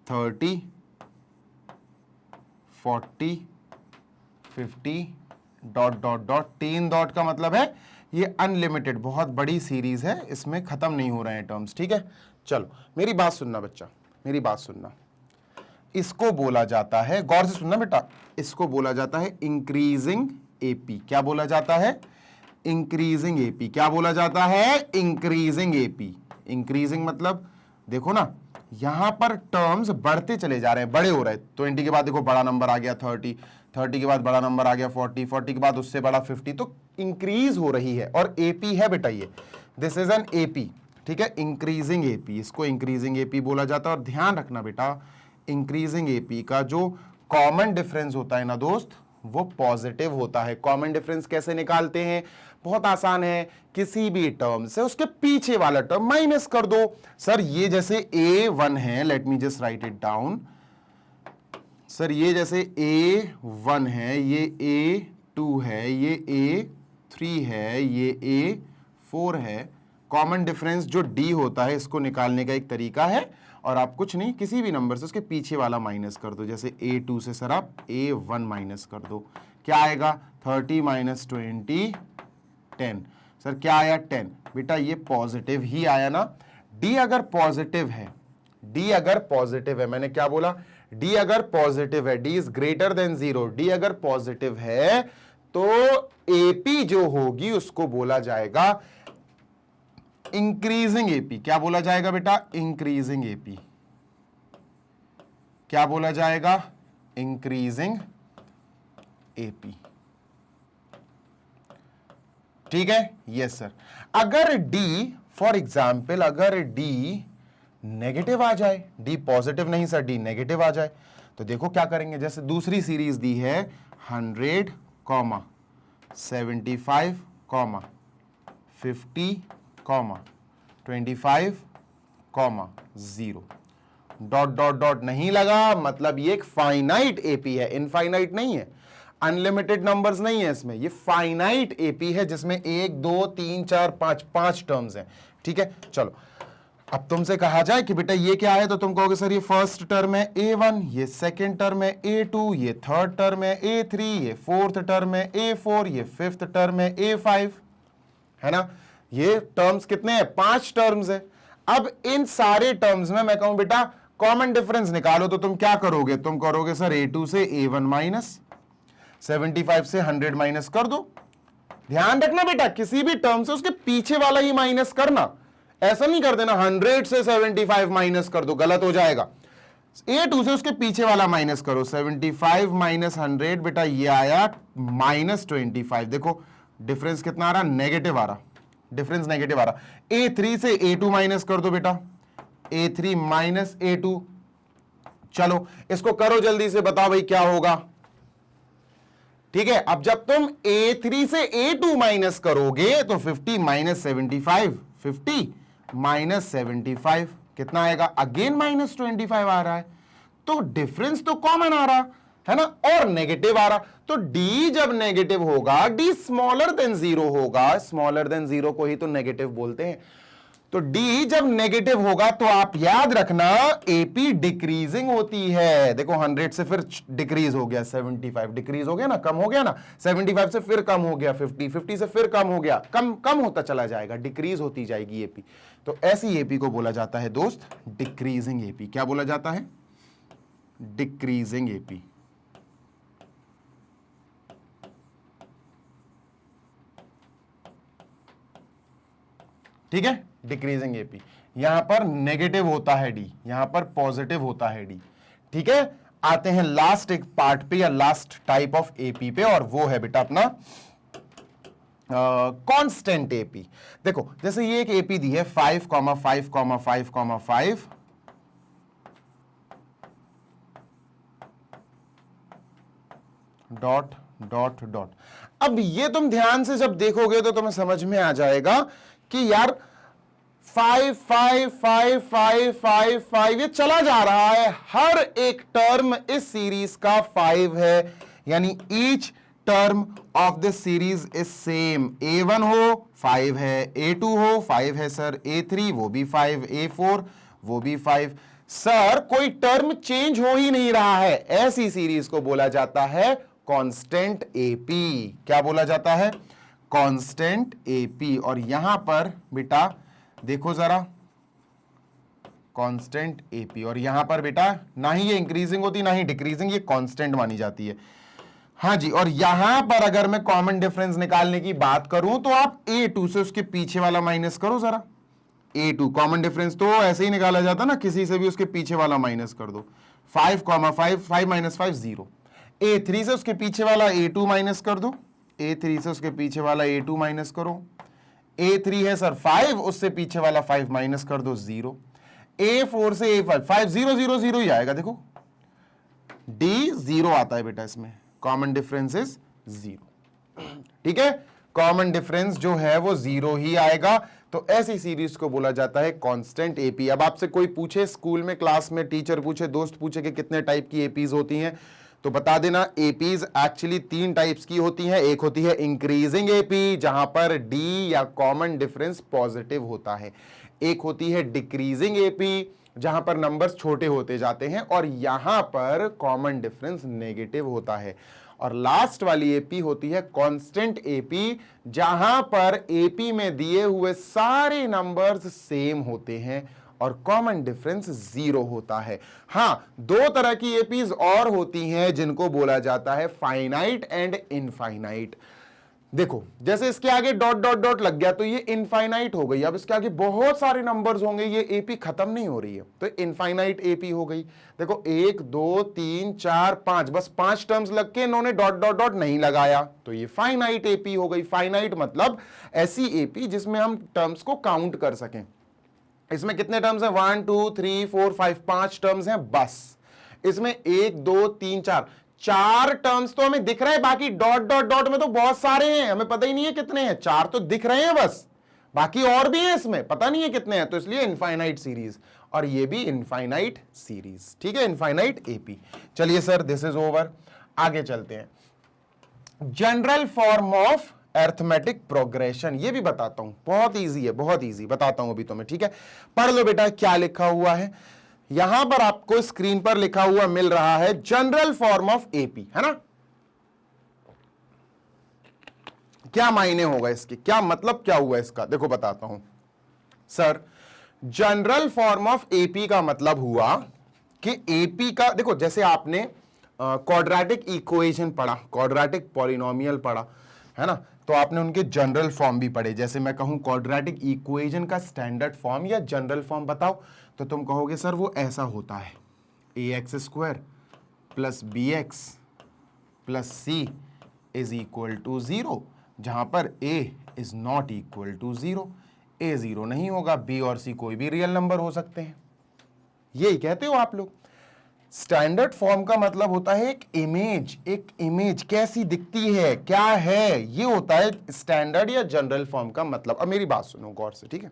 A: 30 40 50 डॉट डॉट डॉट। 3 डॉट का मतलब है ये अनलिमिटेड, बहुत बड़ी सीरीज है, इसमें खत्म नहीं हो रहे हैं टर्म्स, ठीक है। चलो मेरी बात सुनना बच्चा, मेरी बात सुनना। इसको बोला जाता है, गौर से सुनना बेटा, इसको बोला जाता है इंक्रीजिंग एपी। क्या बोला जाता है, इंक्रीजिंग एपी। क्या बोला जाता है, इंक्रीजिंग एपी। इंक्रीजिंग मतलब देखो ना, यहां पर टर्म्स बढ़ते चले जा रहे हैं, बड़े हो रहे हैं। 20 के बाद देखो बड़ा नंबर आ गया 30, 30 के बाद बड़ा नंबर आ गया 40, 40 के बाद उससे बड़ा 50, तो इंक्रीज हो रही है और एपी है बेटा ये, दिस इज एन एपी, ठीक है। इंक्रीजिंग एपी, इसको इंक्रीजिंग एपी बोला जाता है। और ध्यान रखना बेटा, इंक्रीजिंग एपी का जो कॉमन डिफरेंस होता है ना दोस्त, वो पॉजिटिव होता है। कॉमन डिफरेंस कैसे निकालते हैं, बहुत आसान है, किसी भी टर्म से उसके पीछे वाला टर्म माइनस कर दो। सर ये जैसे A1 है, let me just right it down. Sir ये जैसे A1 है, ये A2 है, ये A3 है, ये A4 है। कॉमन डिफरेंस जो D होता है, इसको निकालने का एक तरीका है, और आप कुछ नहीं, किसी भी नंबर से उसके पीछे वाला माइनस कर दो। जैसे A2 से सर आप A1 माइनस कर दो, क्या आएगा 30 माइनस 20 10। सर क्या आया 10। बेटा ये पॉजिटिव ही आया ना। D अगर पॉजिटिव है, D अगर पॉजिटिव है, मैंने क्या बोला, D अगर पॉजिटिव है, D is greater than 0, D अगर पॉजिटिव है तो AP जो होगी उसको बोला जाएगा इंक्रीजिंग एपी। क्या बोला जाएगा बेटा, इंक्रीजिंग एपी। क्या बोला जाएगा, इंक्रीजिंग एपी, ठीक है। Yes sir. अगर डी फॉर एग्जाम्पल, अगर डी नेगेटिव आ जाए, डी पॉजिटिव नहीं सर, डी नेगेटिव आ जाए, तो देखो क्या करेंगे। जैसे दूसरी सीरीज दी है 100, 75, 50, 25, 0, डॉट डॉट डॉट नहीं लगा, मतलब ये एक फाइनाइट एपी है, इनफाइनाइट नहीं है, अनलिमिटेड नंबर्स नहीं है इसमें, ये फाइनाइट एपी है जिसमें 1 2 3 4 5 टर्म्स हैं, ठीक है। चलो अब तुमसे कहा जाए कि बेटा ये क्या है, तो तुम कहोगे सर ये फर्स्ट टर्म है A1, ये सेकंड टर्म है A2, ये थर्ड टर्म है A3, ये फोर्थ टर्म है A4, ये फिफ्थ टर्म है A5, है ना। ये टर्म्स कितने हैं, 5 टर्म्स है। अब इन सारे टर्म्स में मैं कहूं बेटा कॉमन डिफरेंस निकालो, तो तुम क्या करोगे, तुम करोगे सर A2 से A1 माइनस, 75 से 100 माइनस कर दो। ध्यान रखना बेटा, किसी भी टर्म से उसके पीछे वाला ही माइनस करना, ऐसा नहीं कर देना 100 से 75 माइनस कर दो, गलत हो जाएगा। A2 से उसके पीछे वाला माइनस करो, 75 माइनस 100, बेटा ये आया -25। देखो डिफरेंस कितना आ रहा, नेगेटिव आ रहा, डिफरेंस नेगेटिव आ रहा। A3 से A2 माइनस कर दो बेटा, A3 माइनस A2। चलो इसको करो जल्दी से, बताओ भाई क्या होगा। ठीक है, अब जब तुम A3 से A2 माइनस करोगे तो 50 माइनस 75, 50 माइनस 75 कितना आएगा, अगेन माइनस 25 आ रहा है, तो डिफरेंस तो कॉमन आ रहा है ना, और नेगेटिव आ रहा, तो D जब नेगेटिव होगा, D स्मॉलर देन जीरो होगा, स्मॉलर देन जीरो को ही तो नेगेटिव बोलते हैं। तो D जब नेगेटिव होगा तो आप याद रखना AP डिक्रीजिंग होती है। देखो 100 से फिर डिक्रीज हो गया 75, डिक्रीज हो गया ना, कम हो गया ना, 75 से फिर कम हो गया 50, 50 से फिर कम हो गया, कम कम होता चला जाएगा, डिक्रीज होती जाएगी AP। तो ऐसी AP को बोला जाता है दोस्त डिक्रीजिंग AP। क्या बोला जाता है, डिक्रीजिंग AP। ठीक है, डिक्रीजिंग AP। यहां पर नेगेटिव होता है D, यहां पर पॉजिटिव होता है D। ठीक है, आते हैं लास्ट एक पार्ट पे या लास्ट टाइप ऑफ AP पे, और वो है बेटा अपना कांस्टेंट AP। देखो जैसे ये एक AP दी है 5,5,5,5 डॉट डॉट डॉट। अब ये तुम ध्यान से जब देखोगे तो तुम्हें समझ में आ जाएगा कि यार 5 5 5 5 5 5 ये चला जा रहा है, हर एक टर्म इस सीरीज का 5 है, यानी each term of this series is same. A1 हो 5 है, A2 हो 5 है सर, A3 वो भी 5, A4 वो भी 5। सर कोई टर्म चेंज हो ही नहीं रहा है, ऐसी सीरीज को बोला जाता है कांस्टेंट AP। क्या बोला जाता है, कांस्टेंट AP। और यहां पर बेटा देखो जरा, कांस्टेंट AP, और यहां पर बेटा ना ही ये इंक्रीजिंग होती ना ही डिक्रीजिंग, ये कांस्टेंट मानी जाती है। हाँ जी, और यहां पर अगर मैं कॉमन डिफरेंस निकालने की बात करूं तो आप A2 से उसके पीछे वाला माइनस करो जरा। A2 कॉमन डिफरेंस तो ऐसे ही निकाला जाता ना, किसी से भी उसके पीछे वाला माइनस कर दो। 5,5 5 माइनस 5 0। A3 से उसके पीछे वाला A2 माइनस कर दो, A3 से उसके पीछे वाला A2 माइनस करो। A3 है सर 5, उससे पीछे वाला 5 माइनस कर दो 0। A4 से A5 5 0 0 0 ही आएगा। देखो D 0 आता है बेटा, इसमें कॉमन डिफरेंस इज 0। ठीक है, कॉमन डिफरेंस जो है वो 0 ही आएगा। तो ऐसी सीरीज को बोला जाता है कांस्टेंट AP। अब आपसे कोई पूछे स्कूल में, क्लास में, टीचर पूछे, दोस्त पूछे कि कितने टाइप की APs होती हैं, तो बता देना APs एक्चुअली 3 टाइप्स की होती हैं। एक होती है इंक्रीजिंग AP जहां पर D या कॉमन डिफरेंस पॉजिटिव होता है, एक होती है डिक्रीजिंग AP जहां पर नंबर्स छोटे होते जाते हैं और यहां पर कॉमन डिफरेंस नेगेटिव होता है, और लास्ट वाली AP होती है कांस्टेंट AP जहां पर AP में दिए हुए सारे नंबर्स सेम होते हैं और कॉमन डिफरेंस 0 होता है। हां, 2 तरह की APs और होती हैं जिनको बोला जाता है फाइनाइट एंड इनफाइनाइट। देखो जैसे इसके आगे डॉट डॉट डॉट लग गया तो ये इनफाइनाइट हो गई, अब इसके आगे बहुत सारे नंबर्स होंगे, ये AP खत्म नहीं हो रही है तो इनफाइनाइट AP हो गई। देखो 1 2 3 4 5, बस 5 टर्म्स लग के इन्होंने डॉट डॉट डॉट नहीं लगाया तो ये फाइनाइट AP हो गई। फाइनाइट मतलब ऐसी AP जिसमें हम टर्म्स को काउंट कर सकें। इसमें कितने टर्म्स हैं, 1 2 3 4 5, 5 टर्म्स हैं बस। इसमें 1 2 3 4 4 टर्म्स तो हमें दिख रहे हैं, बाकी डॉट डॉट डॉट में तो बहुत सारे हैं, हमें पता ही नहीं है कितने हैं, 4 तो दिख रहे हैं बस, बाकी और भी हैं इसमें, पता नहीं है कितने हैं, तो इसलिए इनफाइनाइट सीरीज, और ये भी इनफाइनाइट सीरीज। ठीक है, इनफाइनाइट AP। चलिए सर दिस इज ओवर, आगे चलते हैं। General form of arithmetic progression, ये भी बताता हूं, बहुत इजी है, बहुत इजी बताता हूं अभी तुम्हें। ठीक है, पढ़ लो बेटा क्या लिखा हुआ है। यहां पर आपको स्क्रीन पर लिखा हुआ मिल रहा है जनरल फॉर्म ऑफ AP, है ना। क्या मायने होगा इसके, क्या मतलब क्या हुआ इसका, देखो बताता हूं sir. General form of AP का मतलब हुआ कि AP का, देखो जैसे आपने क्वाड्रेटिक इक्वेशन पढ़ा, क्वाड्रेटिक पॉलिनोमियल पढ़ा, है ना, तो आपने उनके जनरल फॉर्म भी पढ़े। जैसे मैं कहूं क्वाड्रेटिक इक्वेशन का स्टैंडर्ड फॉर्म या जनरल फॉर्म बताओ, तो तुम कहोगे सर वो ऐसा होता है, ax² plus bx plus c is equal to 0, जहां पर a is not equal to 0। a 0 नहीं होगा, b और c कोई भी रियल नंबर हो सकते हैं। यही कहते हो आप लोग। स्टैंडर्ड फॉर्म का मतलब होता है एक इमेज कैसी दिखती है, क्या है, ये होता है स्टैंडर्ड या जनरल फॉर्म का मतलब। अब मेरी बात सुनो गौर से, ठीक है।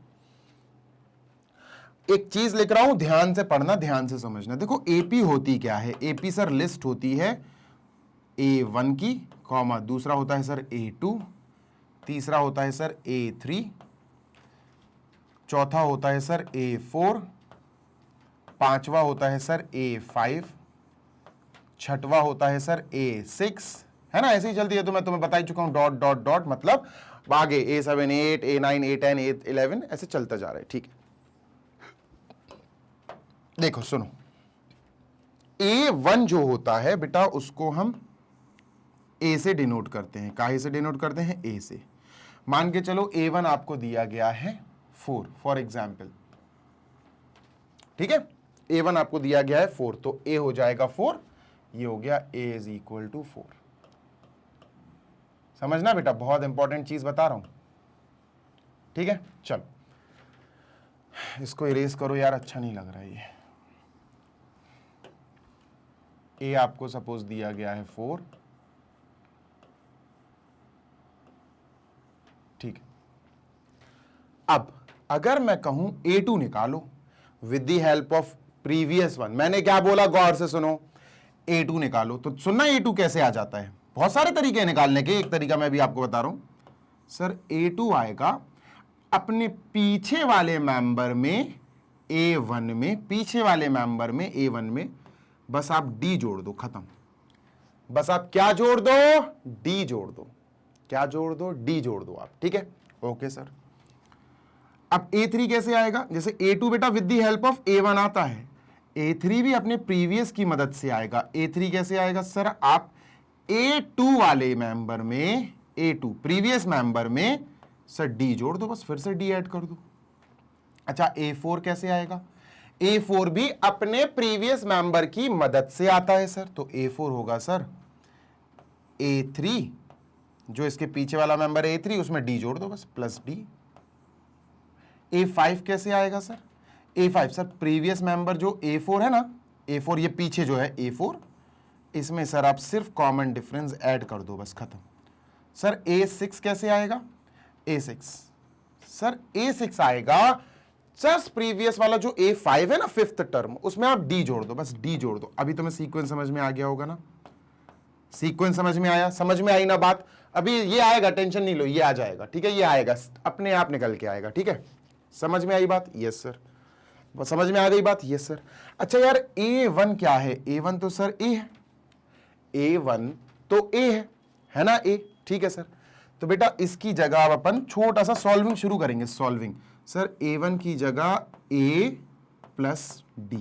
A: एक चीज लिख रहा हूं, ध्यान से पढ़ना, ध्यान से समझना। देखो एपी होती क्या है? एपी सर लिस्ट होती है A1 की, कॉमा दूसरा होता है सर A2, तीसरा होता है सर A3, चौथा होता है सर A4, पांचवा होता है सर A5, छठवा होता है सर A6, है ना? ऐसे ही चलती है, तो मैं तुम्हें बता ही चुका हूं, डॉट डॉट डॉट मतलब आगे A7, A8, A9, A10, A11 ऐसे चलता जा रहा है, ठीक है। देखो सुनो, A1 जो होता है बेटा उसको हम A से डिनोट करते हैं। काहे से डिनोट करते हैं? A से। मान के चलो A1 आपको दिया गया है 4 फॉर एग्जाम्पल, ठीक है। A1 आपको दिया गया है 4, तो A हो जाएगा 4, ये हो गया A इज इक्वल टू 4। समझना बेटा, बहुत इंपॉर्टेंट चीज बता रहा हूं, ठीक है। चलो इसको इरेज करो यार, अच्छा नहीं लग रहा है ये। A आपको सपोज दिया गया है 4, ठीक है। अब अगर मैं कहूं A2 निकालो with the help of previous one, मैंने क्या बोला गौर से सुनो, A2 निकालो, तो सुनना A2 कैसे आ जाता है। बहुत सारे तरीके निकालने के, एक तरीका मैं भी आपको बता रहा हूं सर। A2 आएगा अपने पीछे वाले मेंबर में A1 में, पीछे वाले मेंबर में A1 में बस आप D जोड़ दो, खत्म। बस आप क्या जोड़ दो? D जोड़ दो। क्या जोड़ दो? D जोड़ दो आप, ठीक है। Okay sir. अब A3 कैसे आएगा? जैसे A2 बेटा with the help of A1 आता है, A3 भी अपने प्रीवियस की मदद से आएगा। A3 कैसे आएगा सर? आप A2 वाले मेंबर में, A2 प्रीवियस मेंबर में सर D जोड़ दो, बस फिर से D ऐड कर दो। अच्छा A4 कैसे आएगा? A4 भी अपने प्रीवियस मेंबर की मदद से आता है सर, तो A4 होगा सर A3, जो इसके पीछे वाला मेंबर A3 उसमें D जोड़ दो बस, प्लस D। A5 कैसे आएगा sir? A5 sir previous member जो A4 है ना, A4 ये पीछे जो है A4, इसमें सर आप सिर्फ कॉमन डिफरेंस ऐड कर दो, बस खत्म। सर A6 कैसे आएगा? A6 सर A6 आएगा जस्ट प्रीवियस वाला जो A5 है ना, फिफ्थ टर्म, उसमें आप D जोड़ दो, बस D जोड़ दो। अभी तुम्हें सीक्वेंस समझ में आ गया होगा ना? सीक्वेंस समझ में आया? समझ में आई ना बात? अभी ये आएगा, टेंशन नहीं लो, ये आ जाएगा, ठीक है। ये आएगा, अपने आप निकल के आएगा, ठीक है। समझ में आई बात? Yes sir. समझ में आ गई बात? Yes sir. अच्छा यार A1 क्या है? A1 तो सर A है, A1 तो A है ना, A, ठीक है सर। तो बेटा इसकी जगह अब अपन छोटा सा सॉल्विंग शुरू करेंगे। सॉल्विंग सर A1 की जगह A प्लस D,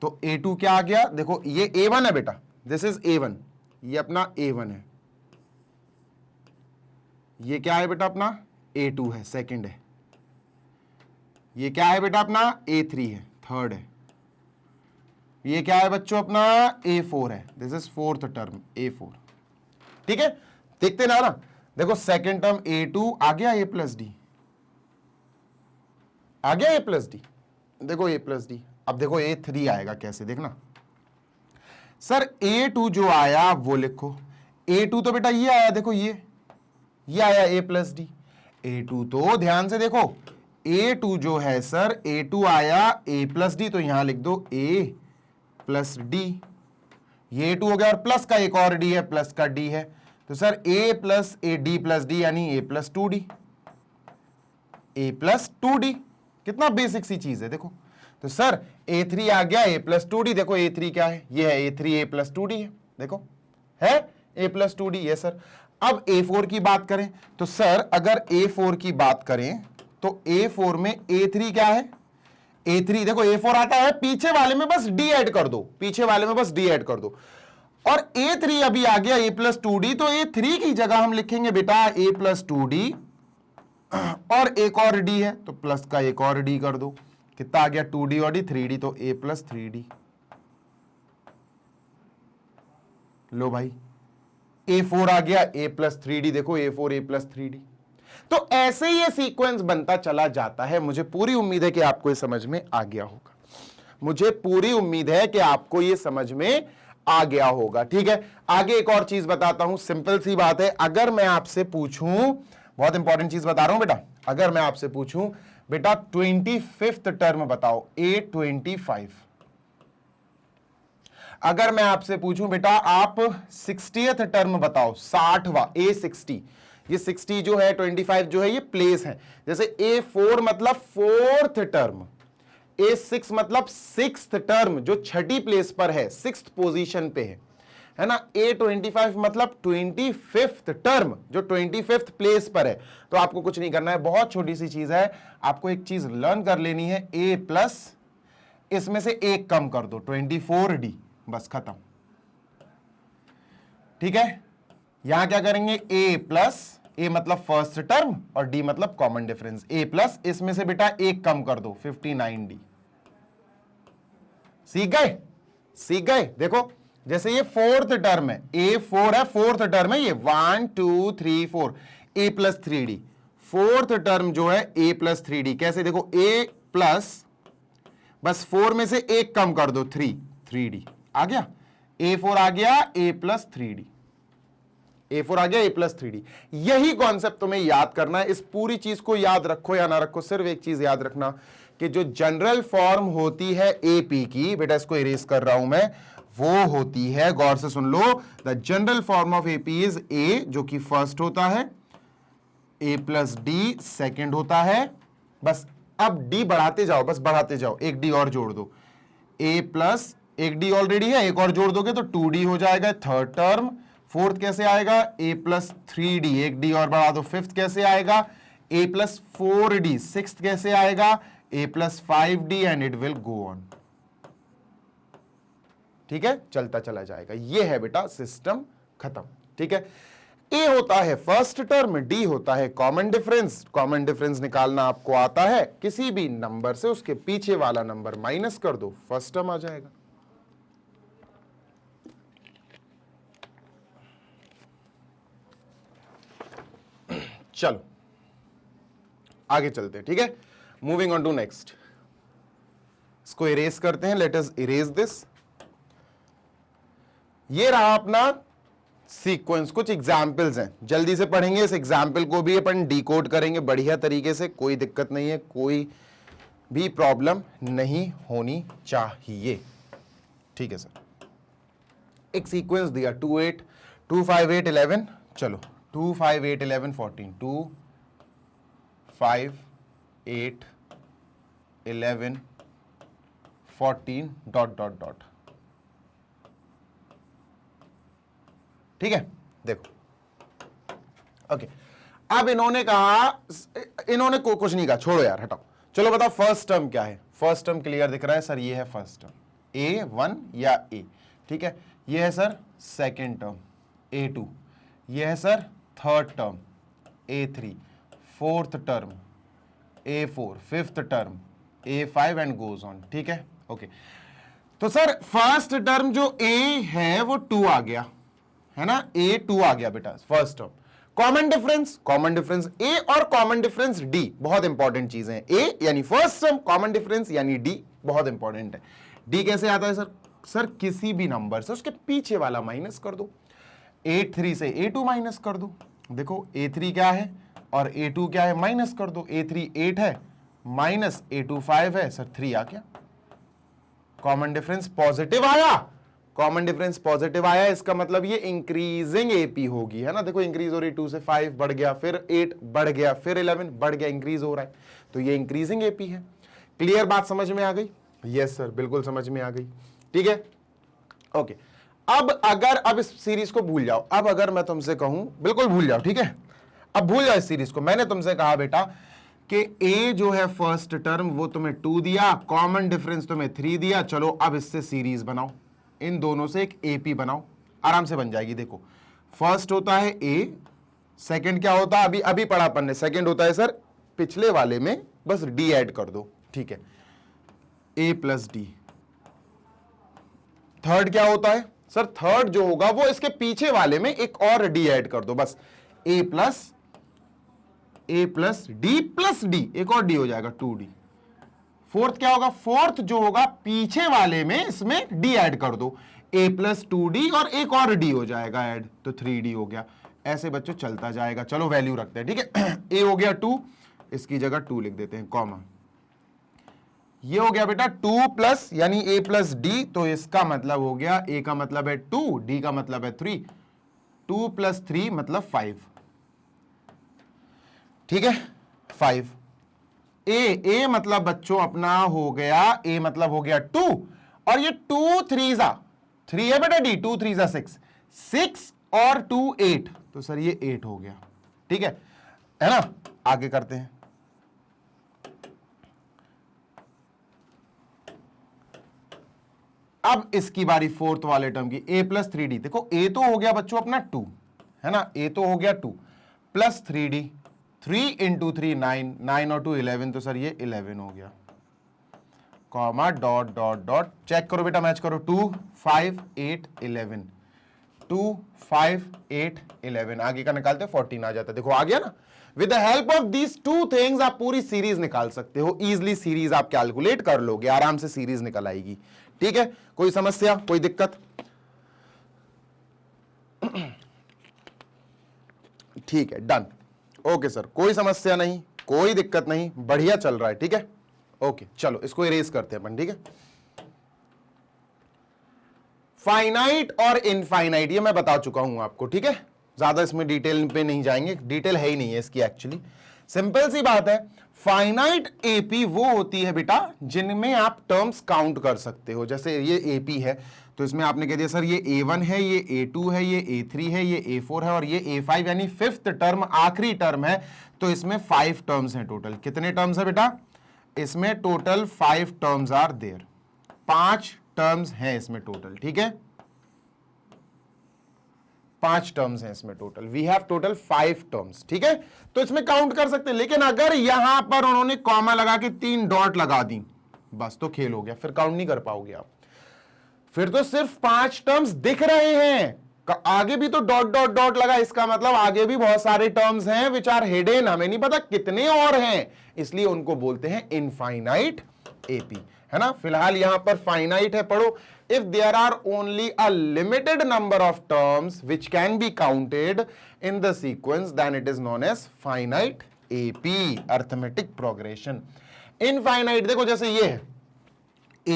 A: तो A2 क्या आ गया? देखो ये A1 है बेटा, दिस इज A1, ये अपना A1 है। ये क्या है बेटा? अपना A2 है, सेकंड है। ये क्या है बेटा? अपना A3 है, थर्ड है। ये क्या है बच्चों? अपना A4 है, this is fourth term A4, ठीक है। देखते ना देखो सेकंड टर्म A2 आ गया, A प्लस डी आ गया, A प्लस डी, देखो A प्लस डी। अब देखो A3 आएगा कैसे, देखना सर। A2 जो आया वो लिखो, A2 तो बेटा ये आया, देखो ये आया A प्लस डी। A2 तो ध्यान से देखो, A2 जो है सर, A2 आया A प्लस डी, तो यहां लिख दो A प्लस डी। ये A2 हो गया, और प्लस का एक और D है, प्लस का D है, तो sir A plus A D plus D यानी A plus 2D, A plus 2D। कितना बेसिक सी चीज है, देखो। तो सर A3 आ गया A प्लस 2D, देखो A3 क्या है? ये है A3 A प्लस 2D है, देखो है A प्लस 2D, ये सर। अब A4 की बात करें तो सर अगर A4 की बात करें तो A4 में A3 क्या है? A3 देखो A4 आता है, पीछे वाले में बस D ऐड कर दो, पीछे वाले में बस D ऐड कर दो। और A3 अभी आ गया A प्लस 2D, तो A3 की जगह हम लिखेंगे बेटा A प्लस 2D, और एक और D है तो प्लस का एक और D कर दो। कितना आ गया? 2D और D 3D, तो A प्लस 3D। लो भाई A4 आ गया A प्लस 3D, देखो A4 A प्लस 3D। तो ऐसे ये सीक्वेंस बनता चला जाता है। मुझे पूरी उम्मीद है कि आपको ये समझ में आ गया होगा। मुझे पूरी उम्मीद है कि आपको ये समझ में आ गया होगा। ठीक है, आगे एक और चीज बताता हूं, सिंपल सी बात है। अगर मैं आपसे पूछूं, बहुत इंपॉर्टेंट चीज बता रहा हूं बेटा, अगर मैं आपसे पूछूं बेटा 25th टर्म बताओ, A25। अगर मैं आपसे पूछूं बेटा आप 60th टर्म बताओ, 60वां, A60। ये 60 जो है, 25 जो है, ये प्लेस है। जैसे A4 मतलब 4th टर्म, A6 मतलब 6th टर्म, जो छठी प्लेस पर है, 6th पोजीशन पे है ना। A25 मतलब 25th टर्म, जो 25th प्लेस पर है। तो आपको कुछ नहीं करना है, बहुत छोटी सी चीज है, आपको एक चीज लर्न कर लेनी है, A प्लस इसमें से एक कम कर दो, 24D, बस खत्म। ठीक है, यहां क्या करेंगे, A प्लस, A मतलब फर्स्ट टर्म और D मतलब कॉमन डिफरेंस, A प्लस इसमें से बेटा एक कम कर दो, 59D। सीख गए, सीख गए। देखो जैसे ये 4th टर्म है, A4 है, 4th टर्म है ये, 1 2 3 4, A plus 3D। 4th term जो है A प्लस 3D, कैसे, देखो A प्लस, बस 4 में से एक कम कर दो, 3D आ गया, A4 आ गया, A प्लस 3D, A4 आ गया, A प्लस 3D। यही कॉन्सेप्ट तुम्हें याद करना है। इस पूरी चीज को याद रखो या ना रखो, सिर्फ एक चीज याद रखना कि जो जनरल फॉर्म होती है AP की, बेटा इसको इरेज कर रहा हूं मैं, वो होती है, गौर से सुन लो, the general form of AP is A, जो कि फर्स्ट होता है, A प्लस D सेकेंड होता है, बस अब D बढ़ाते जाओ, बस बढ़ाते जाओ, एक D और जोड़ दो, A प्लस, एक D ऑलरेडी है, एक और जोड़ दोगे तो 2D हो जाएगा, थर्ड टर्म। फोर्थ कैसे आएगा, A प्लस 3D, एक D और बढ़ा दो, फिफ्थ कैसे आएगा, A प्लस 4D, सिक्स्थ कैसे आएगा, A plus 5D, and it will go on. ठीक है, चलता चला जाएगा। ये है बेटा सिस्टम, खत्म। ठीक है, A होता है फर्स्ट टर्म, D होता है कॉमन डिफरेंस। कॉमन डिफरेंस निकालना आपको आता है, किसी भी नंबर से उसके पीछे वाला नंबर माइनस कर दो, फर्स्ट टर्म आ जाएगा। चलो आगे चलते हैं। ठीक है, मूविंग ऑन टू नेक्स्ट, इसको इरेज करते हैं, लेट अस इरेज दिस। ये रहा अपना सीक्वेंस, कुछ एग्जाम्पल्स हैं, जल्दी से पढ़ेंगे। इस एग्जाम्पल को भी अपन डिकोड करेंगे बढ़िया तरीके से, कोई दिक्कत नहीं है, कोई भी प्रॉब्लम नहीं होनी चाहिए। ठीक है सर, एक सीक्वेंस दिया 2 8 2 5 8 11, चलो 2 5 8 11 14, 2 5 8 11 14 डॉट डॉट डॉट। ठीक है, देखो ओके, अब इन्होंने कहा, इन्होंने कुछ नहीं कहा, छोड़ो यार, हटाओ। चलो बताओ फर्स्ट टर्म क्या है। फर्स्ट टर्म क्लियर दिख रहा है सर, ये है फर्स्ट टर्म, A1 या A। ठीक है, ये है सर सेकेंड टर्म, A2। ये है sir third term, A3। Fourth term A4, fifth term A5 and goes on. ठीक है, ओके। तो सर फर्स्ट टर्म जो A है वो 2 आ गया, है ना, A2 आ गया बेटा first term. Common difference, common difference A और कॉमन डिफरेंस D, बहुत इंपॉर्टेंट चीजें हैं। A यानी फर्स्ट टर्म, कॉमन डिफरेंस यानी D, बहुत इंपॉर्टेंट है। D कैसे आता है सर, सर किसी भी नंबर से उसके पीछे वाला माइनस कर दो। 8 3 से A2 माइनस कर दो, देखो A3 क्या है और A2 क्या है, माइनस कर दो। A3 8 है, माइनस A2 5 है, सर 3 आ गया। कॉमन डिफरेंस पॉजिटिव आया, कॉमन डिफरेंस पॉजिटिव आया, इसका मतलब ये इंक्रीजिंग AP होगी, है ना। देखो इंक्रीज हो रही, 2 से 5 बढ़ गया, फिर 8 बढ़ गया, फिर 11 बढ़ गया, इंक्रीज हो रहा है, तो ये इंक्रीजिंग AP है। क्लियर बात समझ में आ गई? यस सर, बिल्कुल समझ में आ गई। ठीक है, ओके। अब इस सीरीज को भूल जाओ। अब अगर मैं तुमसे कहूं, बिल्कुल भूल जाओ, ठीक है, अब भूल जाओ इस सीरीज को। मैंने तुमसे कहा बेटा कि A जो है फर्स्ट टर्म, वो तुम्हें 2 दिया, कॉमन डिफरेंस तुम्हें 3 दिया। चलो अब इससे सीरीज बनाओ, इन दोनों से एक AP बनाओ, आराम से बन जाएगी। देखो फर्स्ट होता है A, सेकंड क्या होता है, अभी पढ़ा अपन ने, सेकंड होता है सर पिछले वाले में बस D ऐड कर दो। ठीक है, A प्लस D। थर्ड क्या होता है सर, थर्ड जो होगा वो इसके पीछे वाले में एक और D ऐड कर दो, बस A plus D plus D, एक और D हो जाएगा 2D। फोर्थ क्या होगा, फोर्थ जो होगा पीछे वाले में इसमें डी ऐड कर दो, a प्लस 2d और एक और d हो जाएगा ऐड, तो 3d हो गया। ऐसे बच्चों चलता जाएगा। चलो वैल्यू रखते हैं, ठीक है। a हो गया 2, इसकी जगह 2 लिख देते हैं, कॉमा। ये हो गया बेटा 2 प्लस यानी a प्लस डी, तो इसका मतलब हो गया a का मतलब है 2, d का मतलब है 3, 2 प्लस 3 मतलब 5, ठीक है 5। ए मतलब बच्चों अपना हो गया, a मतलब हो गया 2, और ये 2 3 3 है बेटा d, 2 3 6, 6 और 2 8, तो सर ये 8 हो गया, ठीक है ना। आगे करते हैं, अब इसकी बारी फोर्थ वाले टर्म की, a प्लस 3d। देखो a तो हो गया बच्चों अपना 2, है ना, a तो हो गया 2 प्लस 3d, 3 इंटू 3 9, 9 और 2 11, तो सर ये 11 हो गया, comma dot dot dot, check करो बेटा, मैच करो, 2 5 8 11, 2 5 8 11, आगे का निकालते 14 आ जाता है। देखो आ गया ना। With the help of these two things आप पूरी सीरीज निकाल सकते हो, इजिली सीरीज आप कैलकुलेट कर लोगे, आराम से सीरीज निकल आएगी, ठीक है। कोई समस्या, कोई दिक्कत? ठीक है, डन, ओके सर, कोई समस्या नहीं, कोई दिक्कत नहीं, बढ़िया चल रहा है, ठीक है। ओके चलो इसको इरेज करते हैं अपन, ठीक है। फाइनाइट और इनफाइनाइट ये मैं बता चुका हूं आपको, ठीक है, ज्यादा इसमें डिटेल पे नहीं जाएंगे, डिटेल है ही नहीं है इसकी एक्चुअली, सिंपल सी बात है। फाइनाइट एपी वो होती है बेटा जिनमें आप टर्म्स काउंट कर सकते हो, जैसे ये एपी है तो इसमें आपने कह दिया सर ये A1 है, ये A2 है, ये A3 है, ये A4 है और ये A5 यानी फिफ्थ टर्म आखिरी टर्म है, तो इसमें 5 टर्म्स हैं टोटल। कितने टर्म्स है बेटा? इसमें total 5 terms are there, 5 terms हैं इसमें टोटल, ठीक है, 5 टर्म्स हैं इसमें total, we have total 5 terms, ठीक है। तो इसमें काउंट कर सकते हैं, लेकिन अगर यहां पर उन्होंने कॉमा लगा के 3 डॉट लगा दी, बस तो खेल हो गया, फिर काउंट नहीं कर पाओगे आप, फिर तो सिर्फ 5 टर्म्स दिख रहे हैं, आगे भी तो डॉट डॉट डॉट लगा, इसका मतलब आगे भी बहुत सारे टर्म्स हैं विच आर हिडन, हमें नहीं पता कितने और हैं, इसलिए उनको बोलते हैं इनफाइनाइट एपी, है ना। फिलहाल यहां पर फाइनाइट है, पढ़ो, if there are only a limited number of terms which can be counted in the sequence then it is known as finite AP, arithmetic progression। infinite देखो जैसे ये है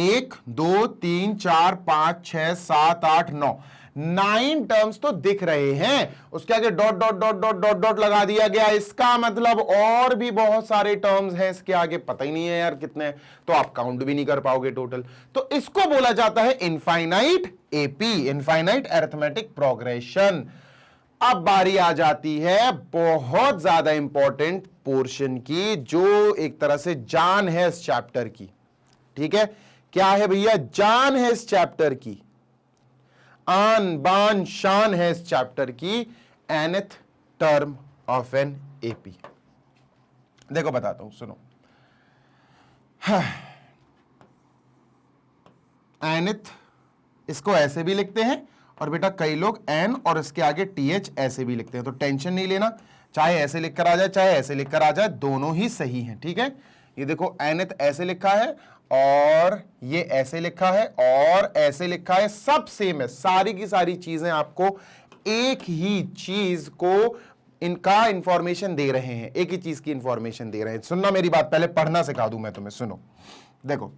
A: 1 2 3 4 5 6 7 8 9, 9 टर्म्स तो दिख रहे हैं, उसके आगे dot dot dot dot dot dot लगा दिया गया, इसका मतलब और भी बहुत सारे टर्म्स हैं इसके आगे, पता ही नहीं है यार कितने, तो आप काउंट भी नहीं कर पाओगे टोटल, तो इसको बोला जाता है infinite AP, infinite arithmetic progression. अब बारी आ जाती है बहुत ज्यादा इंपॉर्टेंट पोर्शन की, जो एक तरह से जान है इस चैप्टर की, ठीक है। क्या है भैया? जान है इस चैप्टर की, आन बान शान है इस चैप्टर की, nth term of an AP. देखो बताता हूं, सुनो, nth इसको ऐसे भी लिखते हैं, और बेटा कई लोग n और इसके आगे th ऐसे भी लिखते हैं, तो टेंशन नहीं लेना, चाहे ऐसे लिखकर आ जाए चाहे ऐसे लिखकर आ जाए, दोनों ही सही हैं, ठीक है। ये देखो nth ऐसे लिखा है और ये ऐसे लिखा है और ऐसे लिखा है, सब सेम है, सारी की सारी चीजें आपको एक ही चीज को इनका इंफॉर्मेशन दे रहे हैं, एक ही चीज की इंफॉर्मेशन दे रहे हैं। सुनना मेरी बात, पहले पढ़ना सिखा दूं मैं तुम्हें, सुनो, देखो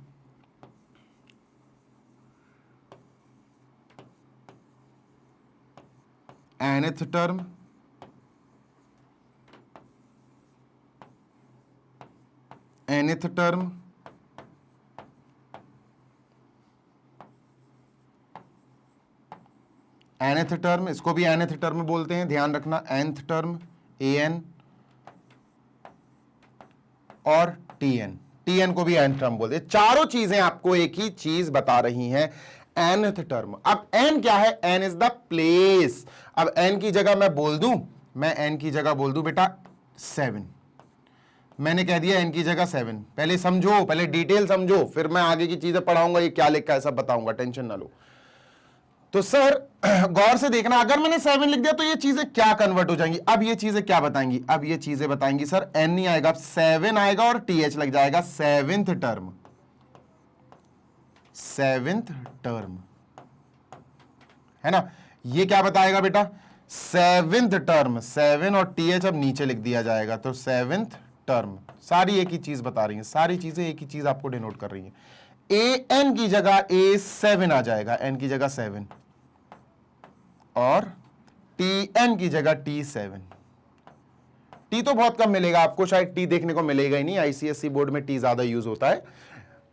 A: nth term, nth term, nth term, इसको भी nth टर्म बोलते हैं, ध्यान रखना, nth टर्म an और tn को भी nth टर्म बोलते हैं। चारों चीजें आपको एक ही चीज बता रही हैं, nth टर्म। अब n क्या है? n is the place. अब n की जगह मैं बोल दूं, मैं n की जगह बोल दूं बेटा 7, मैंने कह दिया n की जगह 7, पहले समझो, पहले डिटेल समझो, फिर मैं आगे की चीजें पढ़ाऊंगा, ये क्या लिखा है सब बताऊंगा, टेंशन ना लो। तो सर गौर से देखना, अगर मैंने 7 लिख दिया तो ये चीजें क्या कन्वर्ट हो जाएंगी, अब ये चीजें क्या बताएंगी, अब ये चीजें बताएंगी सर n नहीं आएगा, 7 आएगा और th लग जाएगा, 7th टर्म, 7th टर्म, है ना। ये क्या बताएगा बेटा, 7th टर्म, 7 और TH अब नीचे लिख दिया जाएगा, तो 7th टर्म। सारी एक ही चीज बता रही हैं, सारी चीजें एक ही चीज आपको डिनोट कर रही हैं। AN की जगह A7 आ जाएगा, N की जगह 7, और TN की जगह T7। T तो बहुत कम मिलेगा आपको, शायद T देखने को मिलेगा ही नहीं, ICSE बोर्ड में T ज्यादा यूज होता है।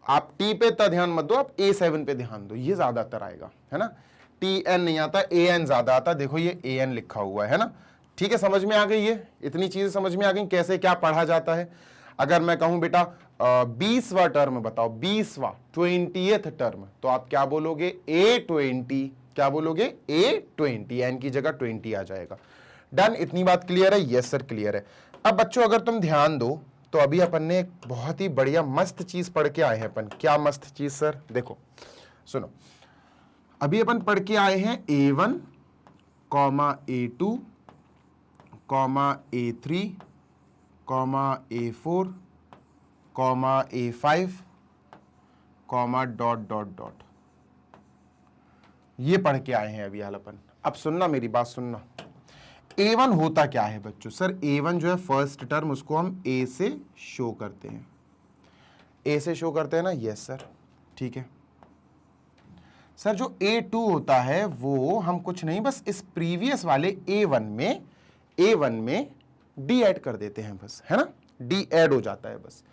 A: आप T पे इतना ध्यान मत दो, आप A7 पे ध्यान दो, ये ज्यादातर आएगा, है ना। TN नहीं आता, AN ज्यादा आता, देखो ये AN लिखा हुआ है ना। ठीक है, समझ में आ गई, ये इतनी चीजें समझ में आ गई कैसे क्या पढ़ा जाता है। अगर मैं कहूं बेटा 20वां टर्म बताओ, 20वां 20th टर्म, तो आप क्या बोलोगे, A20, क्या बोलोगे, A20, N की जगह 20 आ जाएगा। डन, इतनी बात क्लियर है? यस सर क्लियर है। अब बच्चों अगर तुम ध्यान दो तो अभी अपन ने एक बहुत ही बढ़िया मस्त चीज पढ़ के आए हैं अपन। क्या मस्त चीज सर? देखो सुनो, अभी अपन पढ़ के आए हैं A1, A2, A3, A4, A5, dot dot dot, ये पढ़ के आए हैं अभी हाल अपन। अब सुनना, मेरी बात सुनना। A1 होता क्या है बच्चों? सर A1 जो है फर्स्ट टर्म, उसको हम A से शो करते हैं। A से शो करते हैं ना? यस सर, ठीक है सर। जो A2 होता है वो हम कुछ नहीं, बस इस प्रीवियस वाले A1 में D ऐड कर देते हैं बस, है ना। D ऐड हो जाता है बस,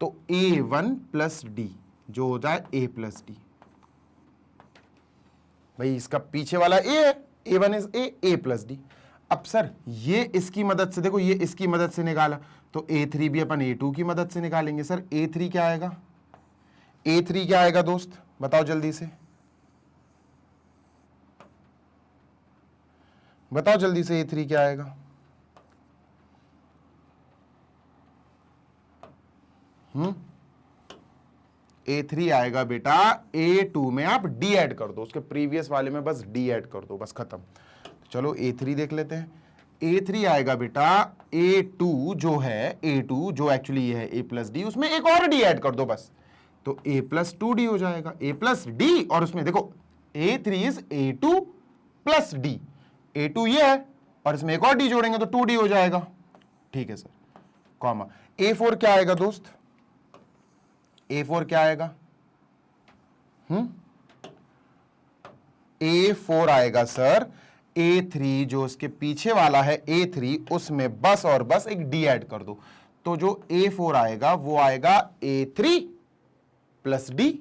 A: तो A1 प्लस D जो हो जाए A प्लस D। भाई इसका पीछे वाला A है, A1 is A plus D। अब सर ये इसकी मदद से, देखो ये इसकी मदद से निकाला, तो A3 भी अपन A2 की मदद से निकालेंगे। सर A3 क्या आएगा? A3 क्या आएगा दोस्त, बताओ जल्दी से, बताओ जल्दी से, A3 क्या आएगा? A3 आएगा बेटा, A2 में आप D ऐड कर दो, उसके प्रीवियस वाले में बस D ऐड कर दो, बस खत्म। चलो A3 देख लेते हैं। A3 आएगा बेटा, A2 जो है, A2 जो एक्चुअली ये है A प्लस D, उसमें एक और D ऐड कर दो बस, तो A प्लस 2D हो जाएगा, A प्लस D, और उसमें देखो A3 is A2 plus D, A2 ये है और इसमें एक और D जोड़ेंगे तो 2D हो जाएगा। ठीक है सर, कॉमा। A4 क्या आएगा दोस्त? A4 क्या आएगा? A4 आएगा सर, A3 जो उसके पीछे वाला है A3, उसमें बस और बस एक D ऐड कर दो, तो जो A4 आएगा वो आएगा A3 प्लस D।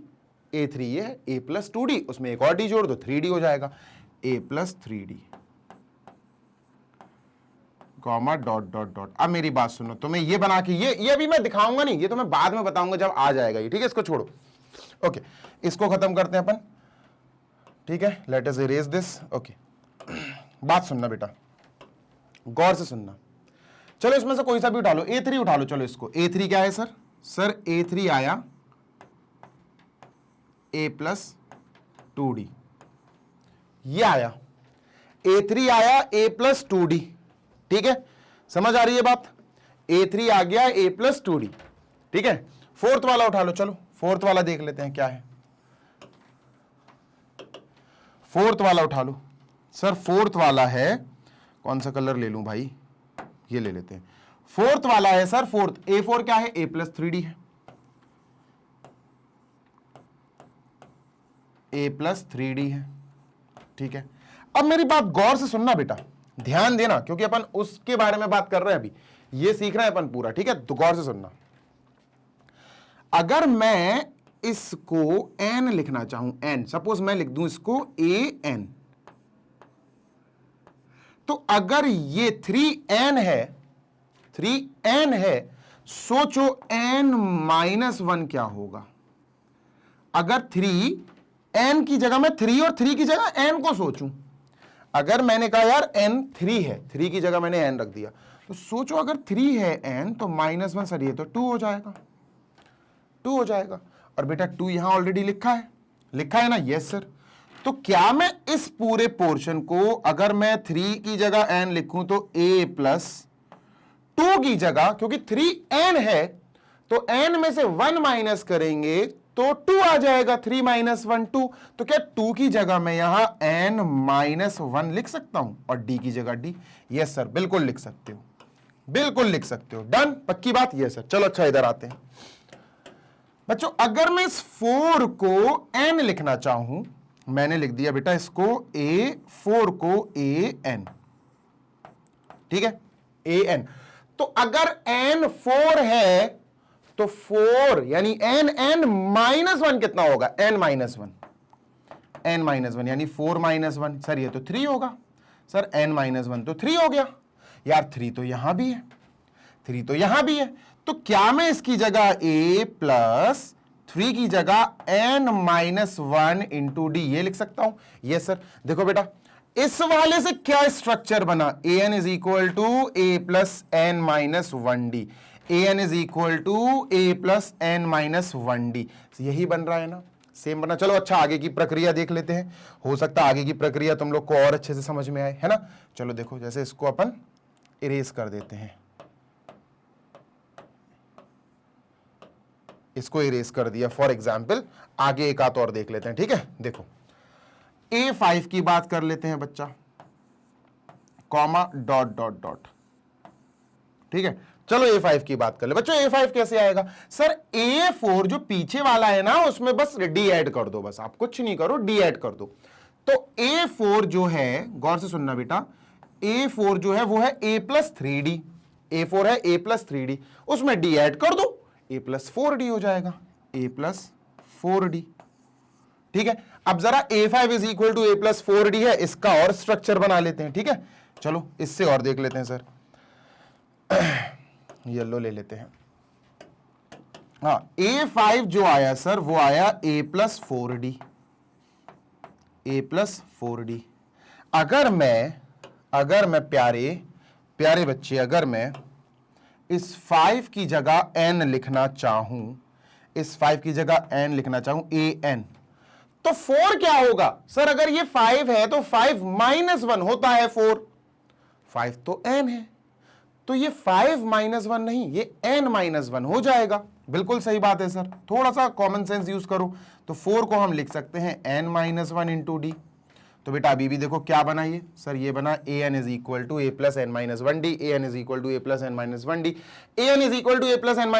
A: A3 ये है A प्लस 2D, उसमें एक और D जोड़ दो, 3D हो जाएगा, A plus 3D, comma dot dot dot. अब मेरी बात सुनो, तुम्हें ये बना के, ये अभी मैं दिखाऊंगा नहीं, ये तो मैं बाद में बताऊंगा जब आ जाएगा ये, ठीक है। इसको छोड़ो, ओके, इसको खत्म करते हैं अपन, ठीक है। Let us erase this, okay. बात सुनना बेटा, गौर से सुनना। चलो इसमें से कोई सा भी उठा लो, A3 उठा लो। चलो इसको, A3 क्या है सर? सर A3 आया A प्लस 2D, ये आया A3 आया A प्लस 2D, ठीक है, समझ आ रही है बात? A3 आ गया A प्लस 2D, ठीक है। फोर्थ वाला उठा लो, चलो फोर्थ वाला देख लेते हैं क्या है। फोर्थ वाला उठा लो सर, फोर्थ वाला है, कौन सा कलर ले लूं भाई, ये ले लेते हैं। फोर्थ वाला है सर, फोर्थ A4 क्या है? A प्लस 3D है, A प्लस 3D है, ठीक है। अब मेरी बात गौर से सुनना बेटा, ध्यान देना, क्योंकि अपन उसके बारे में बात कर रहे हैं अभी, ये सीख रहे हैं अपन पूरा, ठीक है। तो गौर से सुनना, अगर मैं इसको n लिखना चाहूं, n, सपोज मैं लिख दूं इसको AN, तो अगर ये 3n है, सोचो n माइनस 1 क्या होगा। अगर 3n की जगह मैं 3 और 3 की जगह n को सोचूं, अगर मैंने कहा यार n 3 है, 3 की जगह मैंने n रख दिया, तो सोचो अगर 3 है n तो -1 सर ये तो 2 हो जाएगा, 2 हो जाएगा। और बेटा 2 यहां ऑलरेडी लिखा है ना? Yes sir. तो क्या मैं इस पूरे पोर्शन को, अगर मैं 3 की जगह n लिखूं तो A प्लस 2 की जगह, क्योंकि 3n है तो n में से 1 माइनस करेंगे तो 2 आ जाएगा, 3 - 1 2। तो क्या 2 की जगह मैं यहां n-1 लिख सकता हूं और d की जगह d? यस सर, बिल्कुल लिख सकते हो, बिल्कुल लिख सकते हो। डन, पक्की बात। Yes sir. चलो अच्छा, इधर आते हैं बच्चों। अगर मैं इस 4 को n लिखना चाहूं, मैंने लिख दिया बेटा इसको a4 को an, ठीक है, an। तो अगर n 4 है तो 4 यानी n-1 कितना होगा? n-1 यानी 4 - 1। सर ये तो 3 होगा। सर n-1 तो 3 हो गया यार। 3 तो यहां भी है, 3 तो यहां भी है। तो क्या मैं इसकी जगह a + 3 की जगह n-1 इंटू डी ये लिख सकता हूं? Yes sir. देखो बेटा, इस वाले से क्या स्ट्रक्चर बना? an = a + n-1d, an = a + n-1d। यही बन रहा है ना, सेम बना। चलो अच्छा, आगे की प्रक्रिया देख लेते हैं। हो सकता है आगे की प्रक्रिया तुम लोग को और अच्छे से समझ में आए, है ना। चलो देखो, जैसे इसको अपन इरेज कर देते हैं, इसको इरेज कर दिया फॉर एग्जाम्पल। आगे एक आध और देख लेते हैं, ठीक है। देखो A5 की बात कर लेते हैं बच्चा, कॉमा डॉट डॉट डॉट, ठीक है। चलो A5 की बात कर ले बच्चों। A5 कैसे आएगा? सर A4 जो पीछे वाला है ना, उसमें बस D ऐड कर दो, बस आप कुछ नहीं करो, D ऐड कर दो। तो A4 जो है, गौर से सुनना बेटा, A4 जो है वो है A + 3D। A4 है A + 3D, उसमें D ऐड कर दो, A + 4D हो जाएगा, A + 4D, ठीक है। अब जरा A5 = A + 4D है, इसका और स्ट्रक्चर बना लेते हैं, ठीक है। चलो इससे और देख लेते हैं सर। येलो ले लेते हैं। हाँ, A5 जो आया सर वो आया A + 4D, A + 4D। अगर मैं प्यारे बच्चे, अगर मैं इस 5 की जगह n लिखना चाहूं, इस 5 की जगह n लिखना चाहूं, an, तो 4 क्या होगा? सर अगर ये 5 है तो 5 - 1 होता है 4, 5 तो n है, तो ये 5 - 1 नहीं, ये n-1 हो जाएगा। बिल्कुल सही बात है सर, थोड़ा सा कॉमन सेंस यूज करो। तो 4 को हम लिख सकते हैं n-1 इंटू डी। तो बेटा अभी भी देखो क्या बना ये सर, ये बना an = a + n-1d, an = a + n-1d, an = a +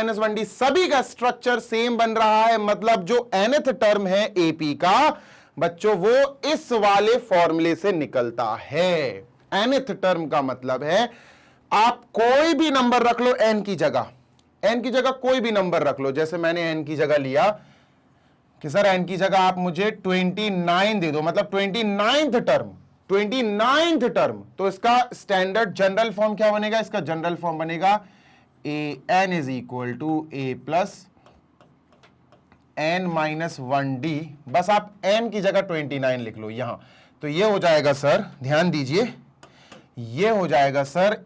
A: n-1d। सभी का स्ट्रक्चर सेम बन रहा है, मतलब जो nth टर्म है AP का बच्चों, वो इस वाले फॉर्मूले से निकलता है। nth टर्म का मतलब है आप कोई भी नंबर रख लो n की जगह कोई भी नंबर रख लो। जैसे मैंने n की जगह लिया कि सर n की जगह आप मुझे 29 दे दो, मतलब 29th टर्म, तो इसका स्टैंडर्ड जनरल फॉर्म क्या बनेगा? इसका जनरल फॉर्म बनेगा an = a + n-1d। बस आप n की जगह 29 लिख लो यहां, तो ये हो जाएगा सर, ध्यान दीजिए, ये हो जाएगा सर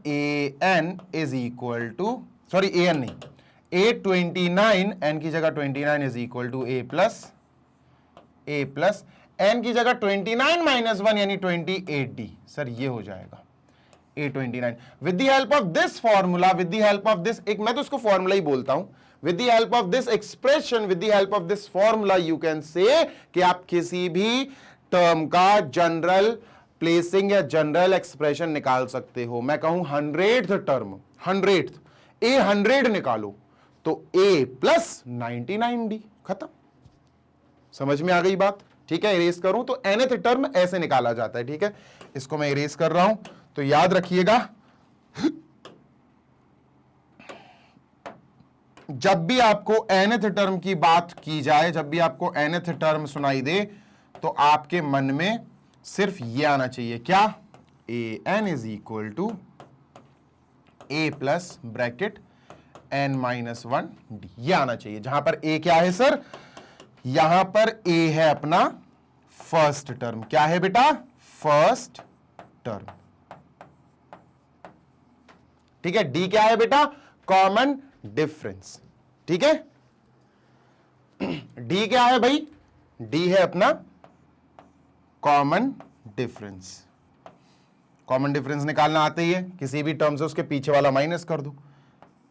A: an = सॉरी an नहीं, A29, n की जगह 29 = a + n की जगह 29 - 1 यानी 28d। सर ये हो जाएगा A29 with the help of this formula, with the help of this, एक मैं तो इसको फॉर्मूला ही बोलता हूं, with the help of this expression, with the help of this formula you can say कि आप किसी भी टर्म का जनरल प्लेसिंग या जनरल एक्सप्रेशन निकाल सकते हो। मैं कहूं 100th टर्म, 100th A100 निकालो तो A + 99d, खत्म। समझ में आ गई बात? ठीक है, इरेज करूं तो nth टर्म ऐसे निकाला जाता है, ठीक है। इसको मैं इरेज कर रहा हूं, तो याद रखिएगा, जब भी आपको nth टर्म की बात की जाए, जब भी आपको nth टर्म सुनाई दे, तो आपके मन में सिर्फ ये आना चाहिए, क्या? an = a + ब्रैकेट n-1d, ये आना चाहिए। जहां पर a क्या है सर? यहां पर a है अपना फर्स्ट टर्म। क्या है बेटा? फर्स्ट टर्म, ठीक है। d क्या है बेटा? कॉमन डिफरेंस, ठीक है। d क्या है भाई? d है अपना कॉमन डिफरेंस। कॉमन डिफरेंस निकालना आते ही है, किसी भी टर्म से उसके पीछे वाला माइनस कर दो।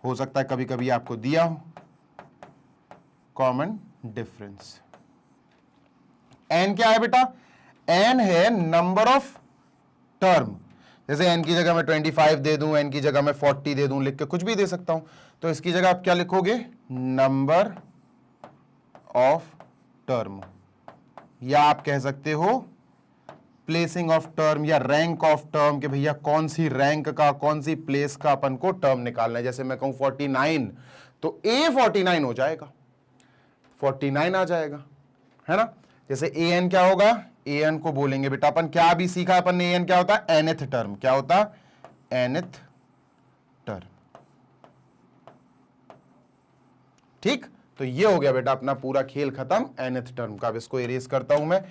A: हो सकता है कभी कभी आपको दिया हो कॉमन डिफरेंस। n क्या है बेटा? n है नंबर ऑफ टर्म। जैसे n की जगह मैं 25 दे दूं, n की जगह मैं 40 दे दूं, लिख के कुछ भी दे सकता हूं। तो इसकी जगह आप क्या लिखोगे? नंबर ऑफ टर्म, या आप कह सकते हो प्लेसिंग ऑफ टर्म या रैंक ऑफ टर्म, कि भैया कौन सी रैंक का, कौन सी प्लेस का अपन को टर्म निकालना है। जैसे मैं कहूं 49, तो a 49 हो जाएगा, 49 आ जाएगा, है ना। जैसे an क्या होगा? an को बोलेंगे बेटा अपन, क्या अभी सीखा अपन ने, an क्या होता है? nth term. क्या होता है? nth term. ठीक, तो ये हो गया बेटा अपना पूरा खेल खत्म nth टर्म का। अब इसको इरेज करता हूं मैं।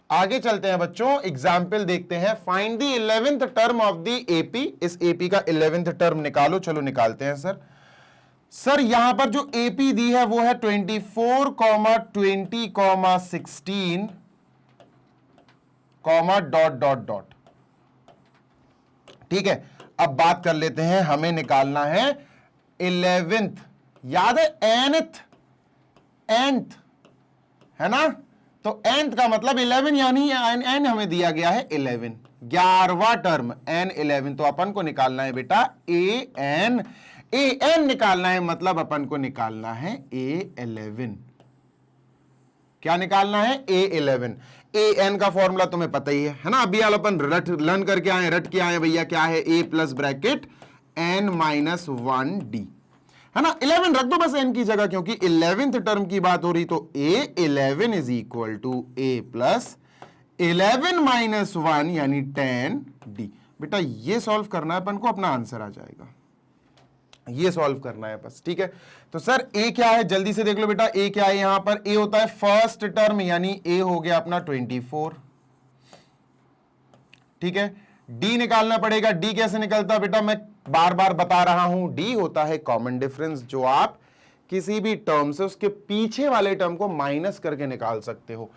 A: आगे चलते हैं बच्चों, एग्जाम्पल देखते हैं। Find the 11th term of the AP. इस एपी का 11th टर्म निकालो। चलो निकालते हैं सर। सर यहां पर जो एपी दी है वो है 24, 20, 16, डॉट डॉट डॉट। ठीक है, अब बात कर लेते हैं, हमें निकालना है 11th। याद है nth, है ना। तो nth का मतलब 11, यानी n हमें दिया गया है 11, 11वां टर्म n 11। तो अपन को निकालना है बेटा an निकालना है, मतलब अपन को निकालना है a11। क्या निकालना है? a11। an का फॉर्मूला तुम्हें पता ही है ना। अभी अपन लर्न करके आए, रट के आए भैया, क्या है? a plus bracket n minus 1d, है ना। 11 रख दो बस n की जगह, क्योंकि 11th टर्म की बात हो रही। तो a11 is equal to a plus 11 minus 1 यानी 10d। बेटा ये सॉल्व करना है अपन को, अपना आंसर आ जाएगा। ये सॉल्व करना है बस, ठीक है। तो सर a क्या है? जल्दी से देख लो बेटा, a क्या है? यहां पर a होता है फर्स्ट टर्म, यानी a हो गया अपना 24। ठीक है, d निकालना पड़ेगा। d कैसे निकलता है बेटा? मैं बार बार बता रहा हूं, d होता है कॉमन डिफरेंस, जो आप किसी भी टर्म से उसके पीछे वाले टर्म को माइनस करके निकाल सकते हो।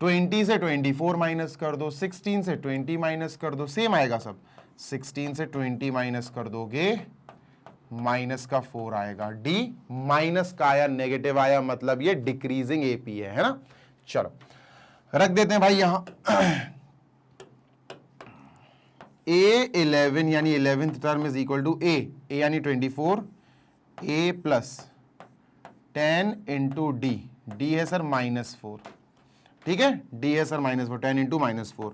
A: 20 से 24 माइनस कर दो, 16 से 20 माइनस कर दो, सेम आएगा सब। 16 से 20 माइनस कर दोगे, माइनस का 4 आएगा। d माइनस का आया, नेगेटिव आया, मतलब ये डिक्रीजिंग एपी है ना। चलो रख देते हैं भाई यहां a11 यानी 11th term is equal to a यानी 24, a plus 10 into D. D है सर -4, ठीक है। डी है sir -4, 10 into -4।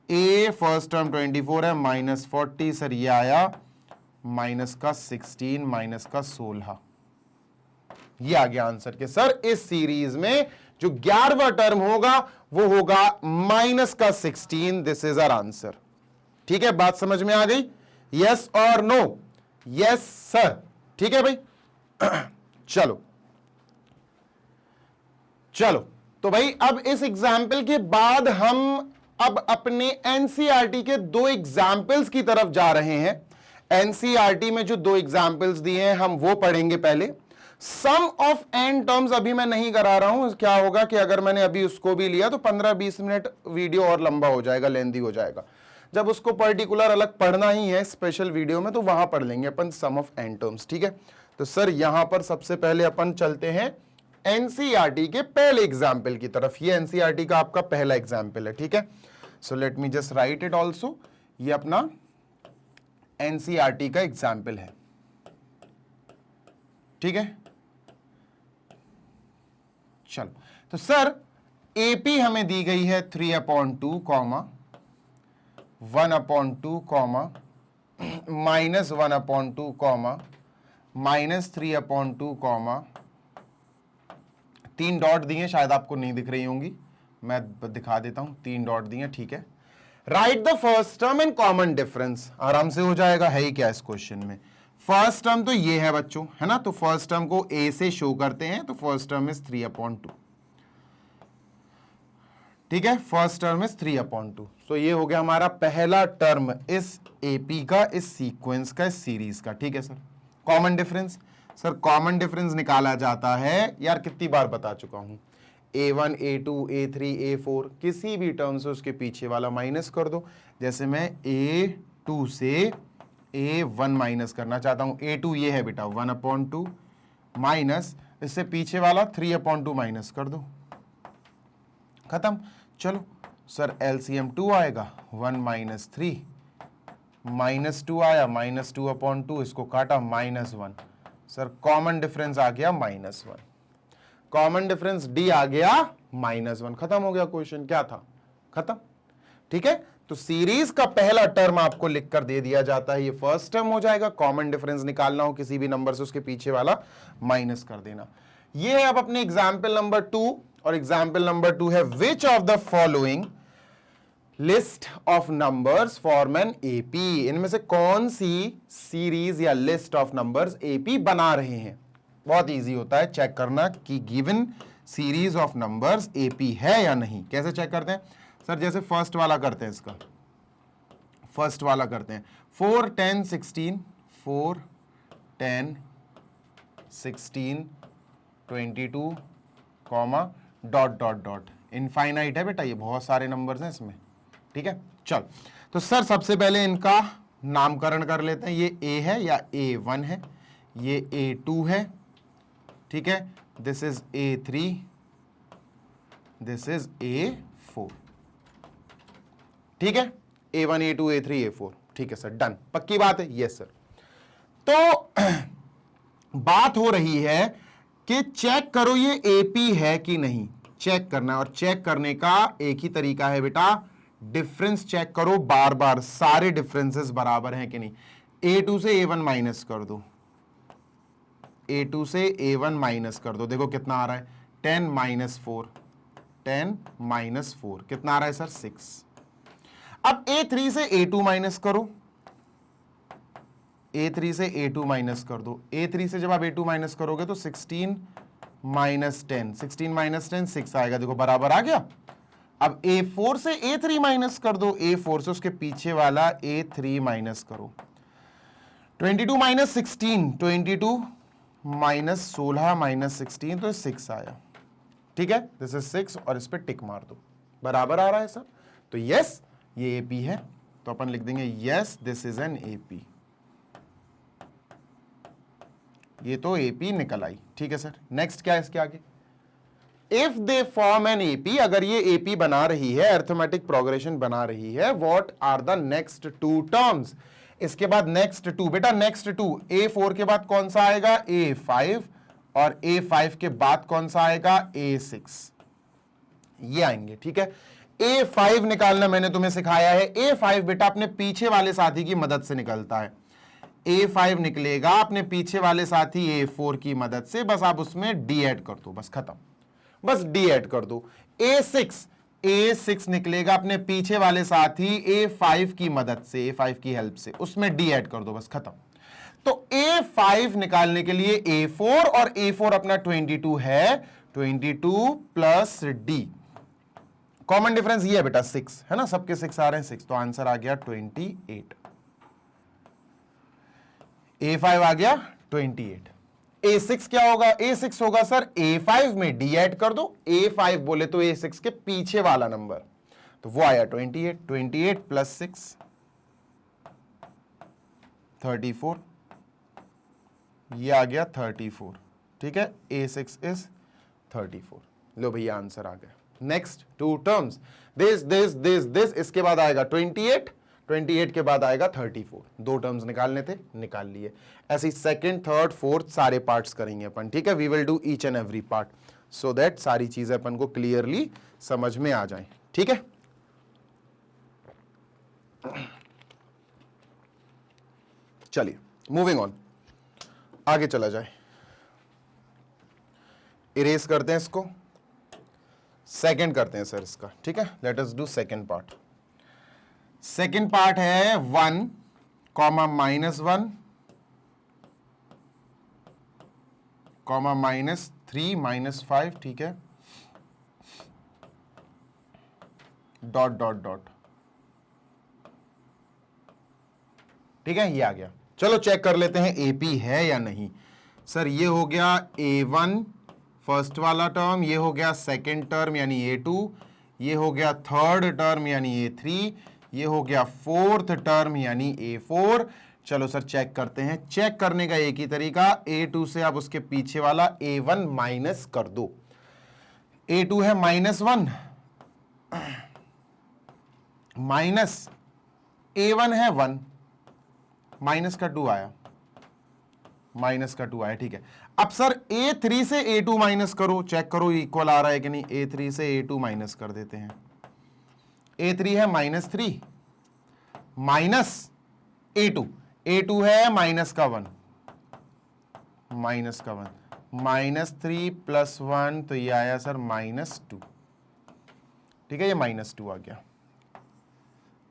A: a first term 24 है, -40 सर, ये आया माइनस का 16, माइनस का 16। ये आ गया आंसर के सर इस सीरीज में जो 11वां टर्म होगा वो होगा माइनस का 16। This is our answer. ठीक है, बात समझ में आ गई? यस और नो? यस सर, ठीक है भाई। चलो चलो, तो भाई अब इस एग्जाम्पल के बाद हम अब अपने एनसीईआरटी के 2 एग्जाम्पल्स की तरफ जा रहे हैं। एनसीईआरटी में जो 2 एग्जाम्पल्स दिए हैं हम वो पढ़ेंगे पहले। सम ऑफ n टर्म्स अभी मैं नहीं करा रहा हूं। क्या होगा कि अगर मैंने अभी उसको भी लिया तो 15-20 मिनट वीडियो और लंबा हो जाएगा, लेंदी हो जाएगा। जब उसको पर्टिकुलर अलग पढ़ना ही है स्पेशल वीडियो में, तो वहां पढ़ लेंगे अपन सम ऑफ n टर्म्स, ठीक है। तो सर यहां पर सबसे पहले अपन चलते हैं एनसीईआरटी के पहले एग्जाम्पल की तरफ। ये एनसीईआरटी का आपका पहला एग्जाम्पल है, ठीक है। So let me just right it also. ये अपना एनसीईआरटी का एग्जाम्पल है, ठीक है। चलो, तो सर एपी हमें दी गई है 3/2, 1/2, -1/2, -3/2, 3 डॉट दिए, शायद आपको नहीं दिख रही होंगी, मैं दिखा देता हूं। 3 डॉट दिए, ठीक है। Right the first term and common difference. आराम से हो जाएगा, है ही क्या इस क्वेश्चन में। फर्स्ट टर्म तो ये है बच्चों, है ना। तो फर्स्ट टर्म को a से शो करते हैं, तो फर्स्ट टर्म इज 3/2, ठीक है। First term is 3/2। तो ये हो गया हमारा पहला टर्म इस एपी का, इस सीक्वेंस का, इस सीरीज का, ठीक है sir. Common difference, sir common difference निकाला जाता है, यार कितनी बार बता चुका हूं, a1, a2, a3, a4, किसी भी टर्म से उसके पीछे वाला माइनस कर दो। जैसे मैं a2 से a1 माइनस करना चाहता हूं, a2 ये है बेटा 1/2 माइनस, इससे पीछे वाला 3/2 माइनस कर दो, खत्म। चलो सर एलसीएम 2 आएगा, 1 - 3 -2 आया, -2/2, इसको काटा -1। सर कॉमन डिफरेंस आ गया -1, कॉमन डिफरेंस डी आ गया -1, खत्म हो गया क्वेश्चन। क्या था? खत्म। ठीक है, तो सीरीज का पहला टर्म आपको लिखकर दे दिया जाता है, ये फर्स्ट टर्म हो जाएगा। कॉमन डिफरेंस निकालना हो किसी भी नंबर से, उसके पीछे वाला माइनस कर देना। ये है अब अपने एग्जाम्पल नंबर 2, और एग्जाम्पल नंबर 2 है which of the following list of numbers form an AP. इनमें से कौन सी सीरीज या लिस्ट ऑफ नंबर्स एपी बना रहे हैं? बहुत इजी होता है चेक करना कि given series of numbers AP है या नहीं। कैसे चेक करते हैं सर? जैसे फर्स्ट वाला करते हैं, इसका फर्स्ट वाला करते हैं, 4 10 16, 4 10 16 22 comma dot dot dot, infinite है बेटा, ये बहुत सारे नंबर्स हैं इसमें। ठीक है, चल तो सर सबसे पहले इनका नामकरण कर लेते हैं। ये ए है या A1 है, ये A2 है, ठीक है, this is A3, this is A4। ठीक है, A1 A2 A3 A4। ठीक है सर, डन, पक्की बात है? Yes sir. तो बात हो रही है कि चेक करो ये एपी है कि नहीं, चेक करना है। और चेक करने का एक ही तरीका है बेटा, डिफरेंस चेक करो बार बार, सारे डिफरेंसेस बराबर हैं कि नहीं। A2 से A1 माइनस कर दो, A2 से A1 माइनस कर दो, देखो कितना आ रहा है, 10 - 4, 10 - 4 कितना आ रहा है सर? 6। अब A3 से A2 माइनस करो, A3 से A2 माइनस कर दो। A3 से जब आप A2 माइनस करोगे तो 16 - 10, 16 - 10 6 आएगा, देखो बराबर आ गया। अब A4 से A3 माइनस कर दो, A4 से उसके पीछे वाला A3 माइनस करो। 22 - 16, 22 - 16 - 16, तो 6 आया। ठीक है, दिस इज 6, और इस पे टिक मार दो, बराबर आ रहा है सर। तो यस ये एपी है, तो अपन लिख देंगे yes this is an AP. ये तो एपी निकल आई। ठीक है सर, नेक्स्ट क्या है इसके आगे? If they form an AP, अगर ये एपी बना रही है, अर्थमेटिक प्रोग्रेशन बना रही है, what are the next 2 terms? इसके बाद नेक्स्ट 2, बेटा नेक्स्ट 2, A4 के बाद कौन सा आएगा? A5, और A5 के बाद कौन सा आएगा? A6, ये आएंगे। ठीक है, A5 निकालना मैंने तुम्हें सिखाया है। A5 बेटा अपने पीछे वाले साथी की मदद से निकलता है। A5 निकलेगा अपने पीछे वाले साथी A4 की मदद से, बस आप उसमें D ऐड कर दो, बस खत्म, बस D ऐड कर दो। A6 निकलेगा अपने पीछे वाले साथी A5 की मदद से, A5 की हेल्प से, उसमें D ऐड कर दो, बस खत्म। तो A5 निकालने के लिए A4, और A4 अपना 22 है, 22 प्लस D, कॉमन डिफरेंस ये है बेटा 6 है ना, सबके 6 आ रहे हैं 6, तो आंसर आ गया 28। A5 आ गया 28। A6 क्या होगा? A6 होगा सर A5 में D ऐड कर दो, A5 बोले तो A6 के पीछे वाला नंबर, तो वो आया 28, 28 प्लस 6 34, ये आ गया 34। ठीक है, A6 इज 34। लो भैया आंसर आ गया। नेक्स्ट 2 टर्म्स, दिस, इसके बाद आएगा 28, 28 के बाद आएगा 34। 2 टर्म्स निकालने थे, निकाल लिए। ऐसे सेकंड, थर्ड, फोर्थ सारे पार्ट्स करेंगे अपन। ठीक है, we will do each and every part so that सारी चीजें अपन को क्लियरली समझ में आ जाएं। ठीक है, चलिए मूविंग ऑन, आगे चला जाए। इरेज करते हैं इसको, सेकंड करते हैं सर इसका। ठीक है, let us do second part. Second part है 1, -1, -3, -5, ठीक है, डॉट डॉट डॉट। ठीक है, ये आ गया। चलो चेक कर लेते हैं एपी है या नहीं। सर ये हो गया A1 फर्स्ट वाला टर्म, ये हो गया सेकंड टर्म यानी A2, ये हो गया थर्ड टर्म यानी A3, ये हो गया फोर्थ टर्म यानी A4। चलो सर चेक करते हैं। चेक करने का एक ही तरीका, A2 से आप उसके पीछे वाला A1 माइनस कर दो। A2 है -1 माइनस A1 है 1, माइनस का 2 आया, माइनस का 2 आया, ठीक है। अब सर A3 से A2 माइनस करो, चेक करो इक्वल आ रहा है कि नहीं। A3 से A2 माइनस कर देते हैं। A3 है -3 माइनस A2, A2 है माइनस का 1, माइनस का 1, -3 + 1 तो ये आया सर -2, ठीक है, ये -2 आ गया।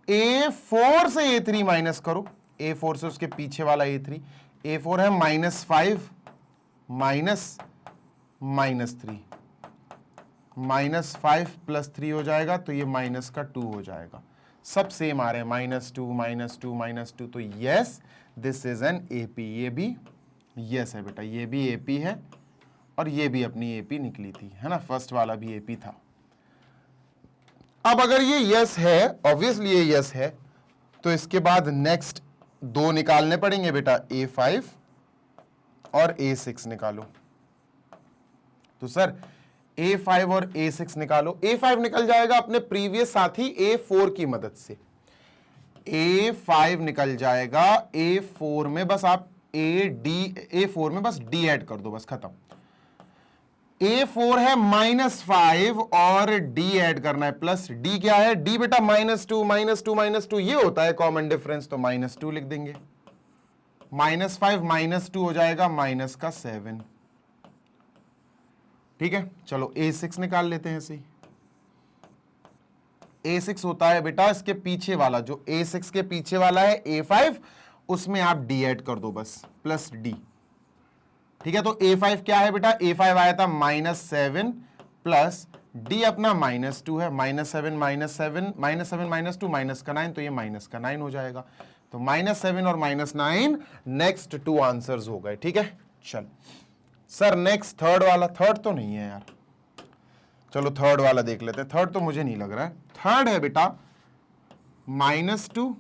A: A4 से A3 माइनस करो, A4 से उसके पीछे वाला A3, A4 है -5 माइनस -3, -5 + 3 हो जाएगा, तो ये माइनस का 2 हो जाएगा। सब सेम आ रहे हैं, -2 -2 -2, तो yes this is an AP। ये भी यस है बेटा, ये भी AP है और ये भी अपनी AP निकली थी, है ना, फर्स्ट वाला भी AP था। अब अगर ये यस है, ऑब्वियसली ये यस है, तो इसके बाद नेक्स्ट 2 निकालने पड़ेंगे बेटा, A5 और A6 निकालो। तो सर A5 और A6 निकालो। A5 निकल जाएगा अपने प्रीवियस साथी A4 की मदद से। A5 निकल जाएगा, A4 में बस आप A4 में बस D ऐड कर दो, बस खत्म। A4 है -5 और D ऐड करना है, प्लस D क्या है, D बेटा -2 -2 -2, ये होता है कॉमन डिफरेंस, तो -2 लिख देंगे। -5 -2 हो जाएगा -7, ठीक है। चलो A6 निकाल लेते हैं इसे। A6 होता है बेटा इसके पीछे वाला, जो A6 के पीछे वाला है A5, उसमें आप D ऐड कर दो बस, प्लस D, ठीक है। तो A5 क्या है बेटा, A5 आया था -7 प्लस D अपना -2 है, -7 -7 -2 -9, तो ये -9 हो जाएगा। तो -7 और -9 नेक्स्ट 2 आंसर्स हो गए, ठीक है। चल सर नेक्स्ट थर्ड वाला, थर्ड तो नहीं है यार, चलो थर्ड वाला देख लेते हैं। थर्ड तो मुझे नहीं लग रहा है। थर्ड है बेटा -2,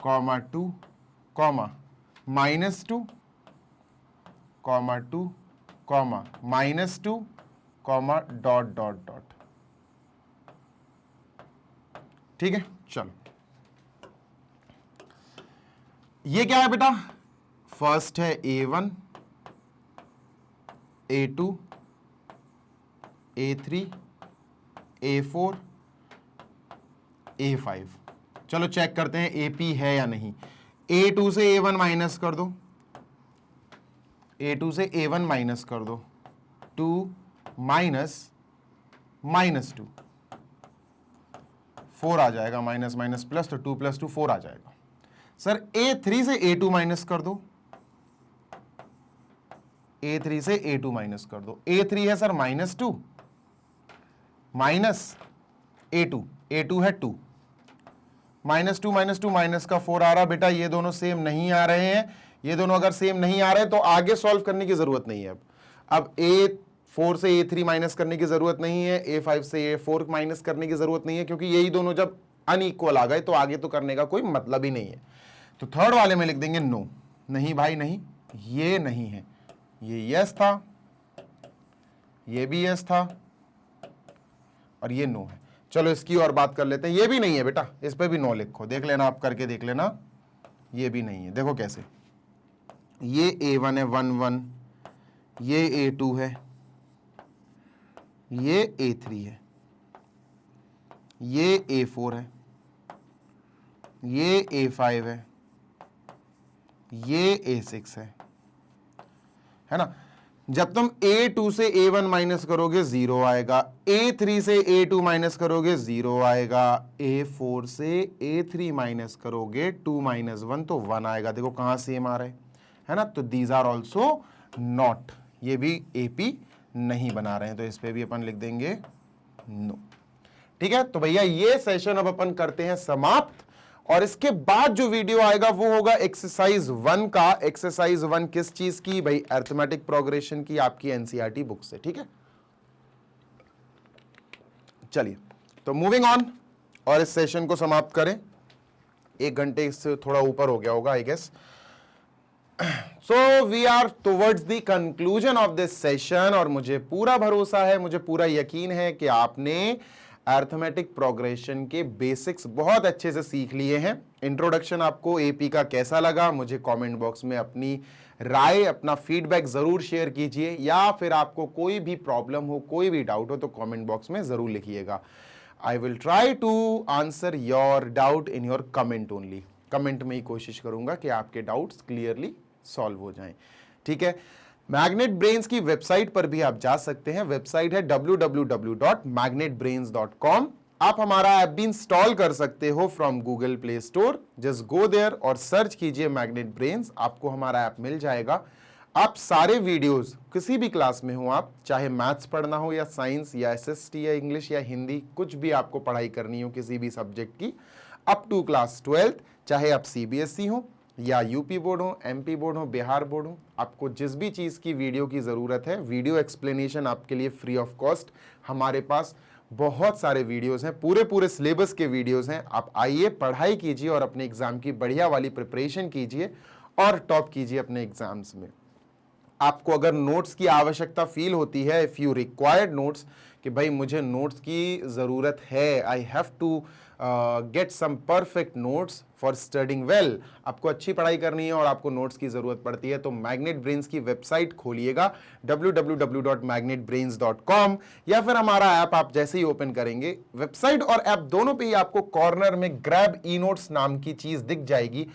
A: 2, -2, -2, डॉट, ठीक है। चलो ये क्या है बेटा, फर्स्ट है A1, A2, A3, A4, A5। चलो चेक करते हैं AP है या नहीं। A2 से A1 माइनस कर दो, A2 से A1 माइनस कर दो, 2 -2, 4 आ जाएगा, माइनस माइनस प्लस, तो 2 + 2 4 आ जाएगा। सर A3 से A2 माइनस कर दो, A3 से A2 माइनस कर दो। A3 है सर -2 माइनस A2, A2 है 2, -2 -2 माइनस का 4 आ रहा बेटा। ये दोनों सेम नहीं आ रहे हैं, ये दोनों अगर सेम नहीं आ रहे हैं तो आगे सॉल्व करने की जरूरत नहीं है। अब A4 से A3 माइनस करने की जरूरत नहीं है, A5 से A4 माइनस करने की जरूरत नहीं है, क्योंकि यही दोनों जब अनइक्वल आ गए तो आगे तो करने का कोई मतलब ही नहीं है। तो थर्ड वाले में लिख देंगे नो, नहीं भाई नहीं, ये नहीं है, ये यस था, ये भी यस था और ये नो है। चलो इसकी और बात कर लेते हैं। ये भी नहीं है बेटा, इस पे भी नो लिखो, देख लेना आप करके देख लेना, ये भी नहीं है। देखो कैसे, ये A1 है 1 1, ये A2 है, ये A3 है, ये A4 है, ये A5 है, ये A6 है ना। जब तुम A2 से A1 माइनस करोगे 0 आएगा, A3 से A2 माइनस करोगे 0 आएगा, A4 से A3 माइनस करोगे 2 - 1 तो 1 आएगा। देखो कहां सेम आ रहे है ना। तो दीज आर ऑल्सो नॉट, ये भी AP नहीं बना रहे हैं, तो इस पे भी अपन लिख देंगे नो, ठीक है। तो भैया ये सेशन अब अपन करते हैं समाप्त, और इसके बाद जो वीडियो आएगा वो होगा एक्सरसाइज 1 का। एक्सरसाइज 1 किस चीज की भाई, अरिथमेटिक प्रोग्रेशन की, आपकी NCERT बुक से, ठीक है। चलिए तो मूविंग ऑन, और इस सेशन को समाप्त करें। 1 घंटे से थोड़ा ऊपर हो गया होगा I guess. So we are towards the conclusion of this session और मुझे पूरा भरोसा है, मुझे पूरा यकीन है कि आपने अरिथमेटिक प्रोग्रेशन के बेसिक्स बहुत अच्छे से सीख लिए हैं। इंट्रोडक्शन आपको एपी का कैसा लगा, मुझे कमेंट बॉक्स में अपनी राय, अपना फीडबैक जरूर शेयर कीजिए, या फिर आपको कोई भी प्रॉब्लम हो, कोई भी डाउट हो तो कमेंट बॉक्स में जरूर लिखिएगा। I will try to answer your doubt in your comment only. Comment में ही कोशिश करूंगा कि आपके डाउट्स क्लियरली सॉल्व हो जाएं, ठीक है। मैग्नेट ब्रेन्स की वेबसाइट पर भी आप जा सकते हैं। वेबसाइट है www.magnetbrains.com। आप हमारा ऐप भी इंस्टॉल कर सकते हो from Google Play Store. Just go there और सर्च कीजिए मैग्नेट ब्रेन्स, आपको हमारा ऐप मिल जाएगा। आप सारे वीडियोस किसी भी क्लास में हो, आप चाहे मैथ्स पढ़ना हो या साइंस या एसएसटी या इंग्लिश या हिंदी, कुछ भी आपको पढ़ाई करनी हो किसी भी सब्जेक्ट की, अप टू क्लास 12th, चाहे आप सीबीएसई हो या यूपी बोर्ड हो, एमपी बोर्ड हो, बिहार बोर्ड हो, आपको जिस भी चीज़ की वीडियो की ज़रूरत है, वीडियो एक्सप्लेनेशन आपके लिए फ्री ऑफ कॉस्ट। हमारे पास बहुत सारे वीडियोस हैं, पूरे सिलेबस के वीडियोस हैं। आप आइए, पढ़ाई कीजिए और अपने एग्जाम की बढ़िया वाली प्रिपरेशन कीजिए और टॉप कीजिए अपने एग्जाम्स में। आपको अगर नोट्स की आवश्यकता फील होती है, इफ़ यू रिक्वायर्ड नोट्स, कि भाई मुझे नोट्स की ज़रूरत है, I have to get some perfect notes for studying well, आपको अच्छी पढ़ाई करनी है और आपको नोट्स की ज़रूरत पड़ती है, तो मैग्नेट ब्रेन्स की वेबसाइट खोलिएगा www.magnetbrains.com, या फिर हमारा ऐप आप जैसे ही ओपन करेंगे, वेबसाइट और ऐप दोनों पे ही आपको कॉर्नर में ग्रैब ई नोट्स नाम की चीज़ दिख जाएगी।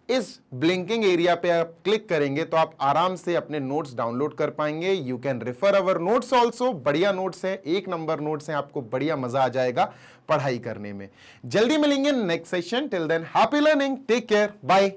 A: इस ब्लिंकिंग एरिया पे आप क्लिक करेंगे तो आप आराम से अपने नोट्स डाउनलोड कर पाएंगे। You can refer our notes also, बढ़िया नोट्स है, 1 नंबर नोट्स हैं, आपको बढ़िया मजा आ जाएगा पढ़ाई करने में। जल्दी मिलेंगे next session, till then happy learning, take care, bye.